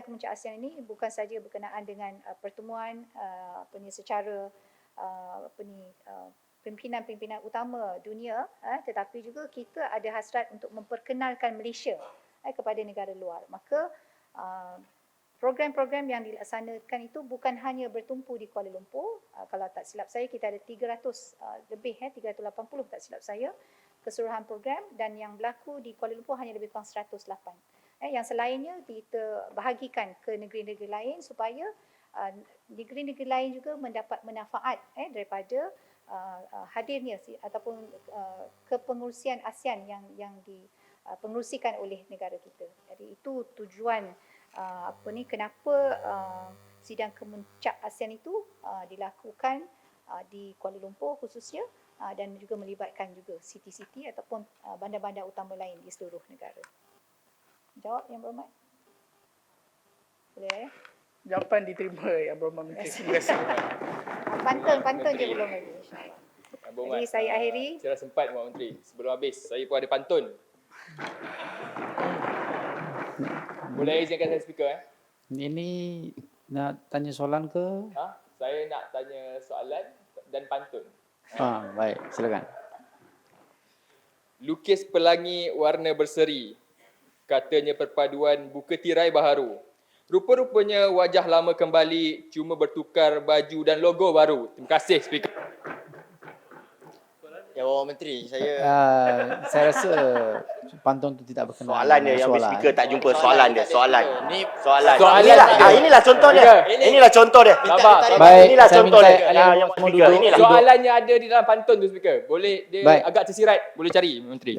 kemuncak ASEAN ini bukan saja berkenaan dengan pertemuan secara pimpinan-pimpinan utama dunia, tetapi juga kita ada hasrat untuk memperkenalkan Malaysia kepada negara luar. Maka program-program yang dilaksanakan itu bukan hanya bertumpu di Kuala Lumpur. Kalau tak silap saya kita ada 300 lebih, 380 tak silap saya keseluruhan program, dan yang berlaku di Kuala Lumpur hanya lebih kurang 108. Yang selainnya kita bahagikan ke negeri-negeri lain supaya negeri-negeri lain juga mendapat manfaat daripada hadirnya ataupun kepengurusian ASEAN yang dipengerusikan oleh negara kita. Jadi itu tujuan kenapa sidang kemuncak ASEAN itu dilakukan di Kuala Lumpur khususnya, dan juga melibatkan juga city-city ataupun bandar-bandar utama lain di seluruh negara. Jawab Yang Berhormat? Boleh? Jawapan diterima Yang Berhormat Menteri. Terima kasih. Pantun je belum lagi, insyaAllah. Jadi saya akhiri. Saya sempat Pak Menteri. Sebelum habis, saya pun ada pantun. Boleh izinkan saya speaker? Ini nak tanya soalan ke? Saya nak tanya soalan dan pantun. Baik, silakan. Lukis pelangi warna berseri, katanya perpaduan buka tirai baharu. Rupa-rupanya wajah lama kembali, cuma bertukar baju dan logo baru. Terima kasih speaker. Ya Bapak Menteri, saya rasa pantun itu tidak berkenaan. Soalan dia yang speaker tak jumpa soalan dia. Soalan. Soalan. Inilah contoh dia. Inilah contoh dia. Baik, inilah saya contoh minta dia. Yang speaker inilah. Soalannya ada di dalam pantun tu speaker. Boleh dia Baik. agak tersirat. Boleh cari Menteri.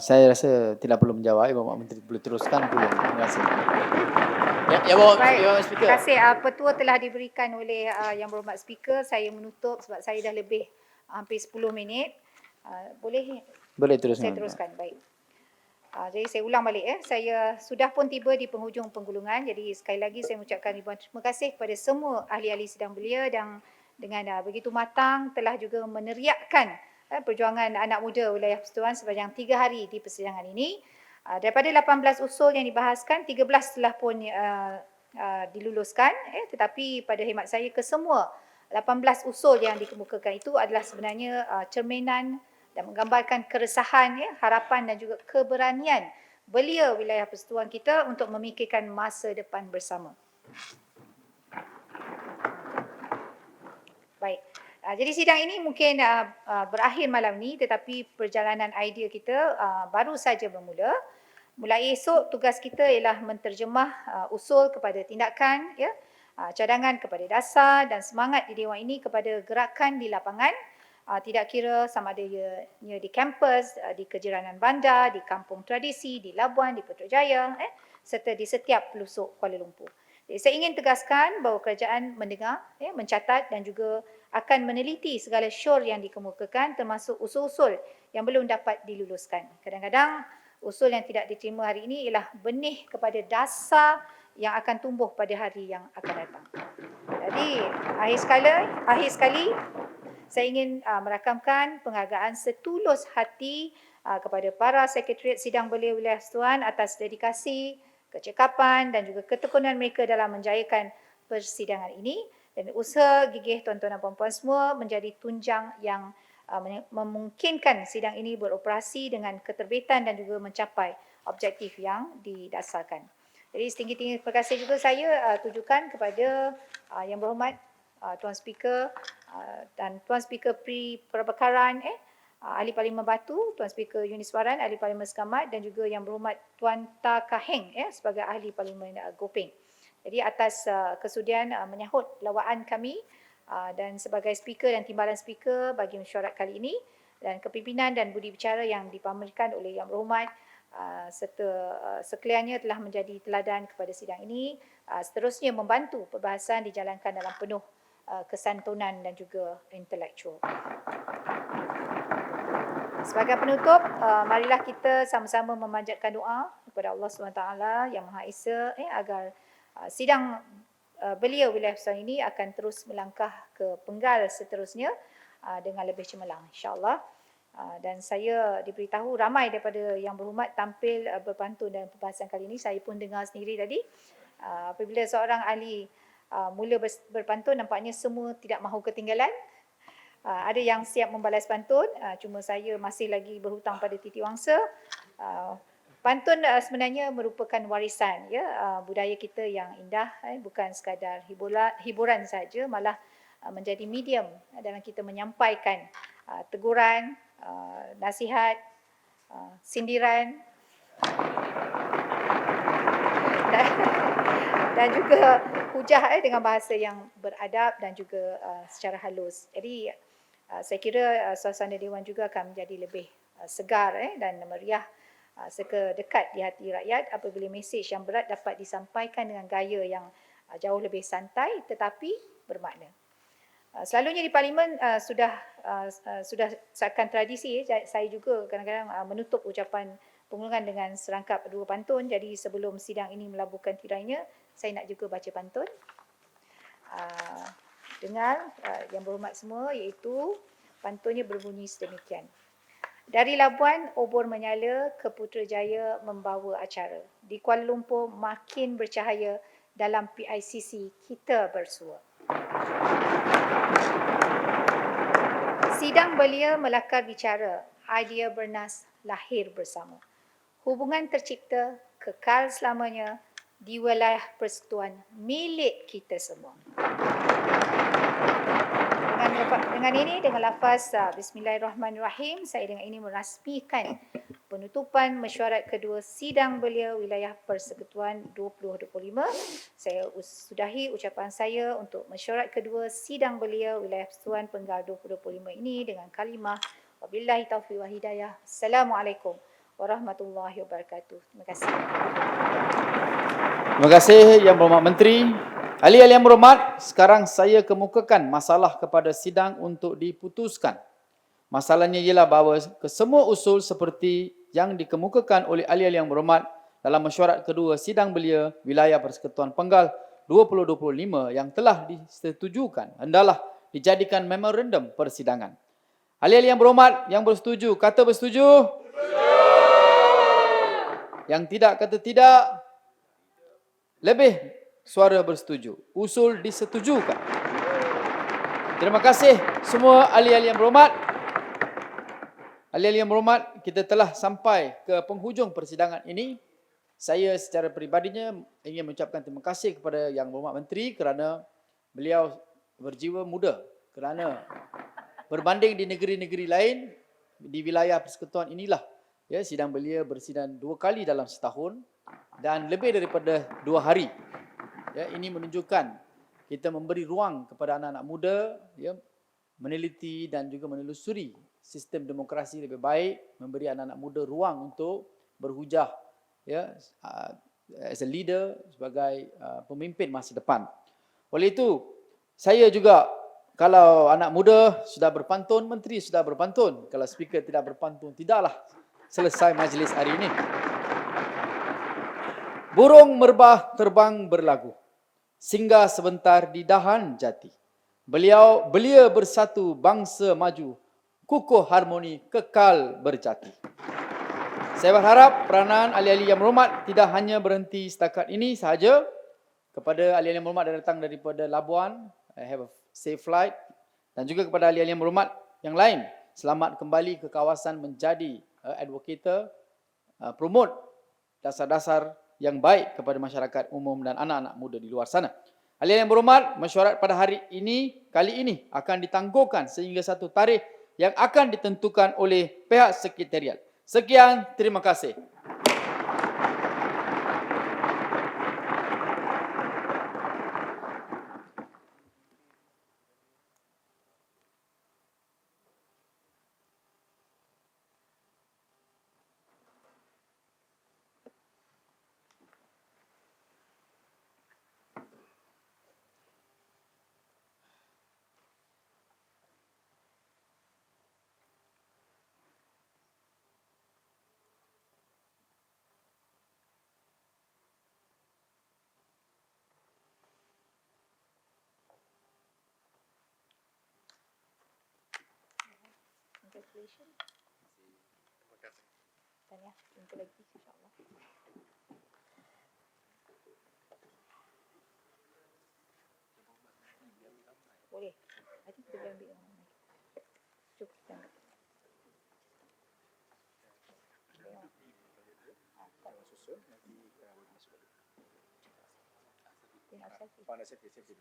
Saya rasa tidak perlu menjawab. Bapak Menteri boleh teruskan. Terima kasih. Baik, terima kasih. Petua telah diberikan oleh Yang Berhormat Speaker. Saya menutup sebab saya dah lebih hampir 10 minit. Boleh teruskan. saya teruskan? Baik. Jadi saya ulang balik. Saya sudah pun tiba di penghujung penggulungan. Jadi sekali lagi saya mengucapkan ribuan terima kasih kepada semua ahli-ahli sidang belia dan dengan begitu matang telah juga meneriakkan perjuangan anak muda wilayah Persekutuan sepanjang 3 hari di persidangan ini. Daripada 18 usul yang dibahaskan, 13 telah pun diluluskan. Tetapi pada khidmat saya, kesemua 18 usul yang dikemukakan itu adalah sebenarnya cerminan dan menggambarkan keresahan, harapan dan juga keberanian belia wilayah persekutuan kita untuk memikirkan masa depan bersama. Baik. Jadi sidang ini mungkin berakhir malam ni, tetapi perjalanan idea kita baru saja bermula. Mulai esok tugas kita ialah menterjemah usul kepada tindakan, cadangan kepada dasar dan semangat di Dewan ini kepada gerakan di lapangan. Tidak kira sama ada ia di kampus, di kejiranan bandar, di kampung tradisi, di Labuan, di Putrajaya, serta di setiap pelosok Kuala Lumpur. Jadi saya ingin tegaskan bahawa kerajaan mendengar, mencatat dan juga akan meneliti segala syur yang dikemukakan termasuk usul-usul yang belum dapat diluluskan. Kadang-kadang usul yang tidak diterima hari ini ialah benih kepada dasar yang akan tumbuh pada hari yang akan datang. Jadi akhir sekali saya ingin merakamkan penghargaan setulus hati kepada para sekretariat sidang belia wilayah Persekutuan atas dedikasi kecekapan dan juga ketekunan mereka dalam menjayakan persidangan ini, dan usaha gigih tuan-tuan dan puan-puan semua menjadi tunjang yang memungkinkan sidang ini beroperasi dengan keterbitan dan juga mencapai objektif yang didasarkan. Jadi setinggi-tinggi terima kasih juga saya tujukan kepada Yang Berhormat Tuan Speaker dan Tuan Speaker Perabakaran Ahli Parlimen Batu, Tuan Speaker Yuniswaran Ahli Parlimen Sekamat, dan juga Yang Berhormat Tuan Ta Kaheng sebagai Ahli Parlimen Gopeng. Jadi atas kesudian menyahut lawaan kami dan sebagai speaker dan timbalan speaker bagi mesyuarat kali ini, dan kepimpinan dan budi bicara yang dipamerkan oleh Yang Berhormat serta sekaliannya telah menjadi teladan kepada sidang ini, seterusnya membantu perbahasan dijalankan dalam penuh kesantunan dan juga intelektual. Sebagai penutup, marilah kita sama-sama memanjatkan doa kepada Allah SWT Yang Maha Esa agar sidang belia wilayah persatuan ini akan terus melangkah ke penggal seterusnya dengan lebih cemerlang, insya-Allah. Dan saya diberitahu ramai daripada Yang Berhormat tampil berpantun dalam perbahasan kali ini. Saya pun dengar sendiri tadi. Apabila seorang ahli mula berpantun, nampaknya semua tidak mahu ketinggalan. Ada yang siap membalas pantun, cuma saya masih lagi berhutang pada titiwangsa. Pantun sebenarnya merupakan warisan budaya kita yang indah, bukan sekadar hiburan saja, malah menjadi medium dalam kita menyampaikan teguran, nasihat, sindiran dan juga hujah dengan bahasa yang beradab dan juga secara halus. Jadi saya kira suasana Dewan juga akan menjadi lebih segar dan meriah serta dekat di hati rakyat apabila mesej yang berat dapat disampaikan dengan gaya yang jauh lebih santai tetapi bermakna. Selalunya di Parlimen sudah seakan tradisi, saya juga kadang-kadang menutup ucapan pengulungan dengan serangkap dua pantun. Jadi sebelum sidang ini melabuhkan tirainya, saya nak juga baca pantun dengan Yang Berhormat semua, iaitu pantunnya berbunyi sedemikian. Dari Labuan, obor menyala, ke Putrajaya membawa acara. Di Kuala Lumpur makin bercahaya, dalam PICC kita bersua. Sidang belia melakar bicara, idea bernas lahir bersama. Hubungan tercipta, kekal selamanya, di wilayah persekutuan milik kita semua. Dengan lafaz Bismillahirrahmanirrahim, saya dengan ini merasmikan penutupan mesyuarat kedua sidang belia wilayah persekutuan 2025. Saya sudahi ucapan saya untuk mesyuarat kedua sidang belia wilayah persekutuan Penggal 2025 ini dengan kalimah wabillahi taufiq wa hidayah. Assalamualaikum warahmatullahi wabarakatuh. Terima kasih. Terima kasih Yang Berhormat Menteri. Ahli-ahli yang berhormat, sekarang saya kemukakan masalah kepada sidang untuk diputuskan. Masalahnya ialah bahawa kesemua usul seperti yang dikemukakan oleh ahli-ahli yang berhormat dalam mesyuarat kedua sidang belia wilayah Persekutuan Penggal 2025 yang telah disetujukan hendaklah dijadikan memorandum persidangan. Ahli-ahli yang berhormat yang bersetuju, kata bersetuju. Yang tidak, kata tidak. Lebih suara bersetuju. Usul disetujukan. Terima kasih semua ahli-ahli yang berhormat. Ahli-ahli yang berhormat, kita telah sampai ke penghujung persidangan ini. Saya secara peribadinya ingin mengucapkan terima kasih kepada Yang Berhormat Menteri kerana beliau berjiwa muda. Kerana berbanding di negeri-negeri lain, di wilayah persekutuan inilah sidang belia bersidang 2 kali dalam setahun dan lebih daripada 2 hari. Ini menunjukkan kita memberi ruang kepada anak-anak muda meneliti dan juga menelusuri sistem demokrasi lebih baik, memberi anak-anak muda ruang untuk berhujah as a leader, sebagai pemimpin masa depan. Oleh itu, saya juga, kalau anak muda sudah berpantun, menteri sudah berpantun. Kalau speaker tidak berpantun, tidaklah selesai majlis hari ini. Burung merbah terbang berlagu, singgah sebentar di dahan jati. Belia bersatu, bangsa maju, kukuh harmoni kekal berjati. Saya berharap peranan ahli-ahli yang berhormat tidak hanya berhenti setakat ini sahaja. Kepada ahli-ahli yang berhormat yang datang daripada Labuan, have a safe flight. Dan juga kepada ahli-ahli yang berhormat yang lain, selamat kembali ke kawasan menjadi advocator, promote dasar-dasar yang baik kepada masyarakat umum dan anak-anak muda di luar sana. Ahli-ahli yang berhormat, mesyuarat pada hari ini, kali ini akan ditangguhkan sehingga satu tarikh yang akan ditentukan oleh pihak sekretariat. Sekian, terima kasih. Congratulations. Tahniah, jumpa lagi insyaAllah. Boleh. I think kita boleh ambil yang mana. Cukup kita ambil. Tengok selfie.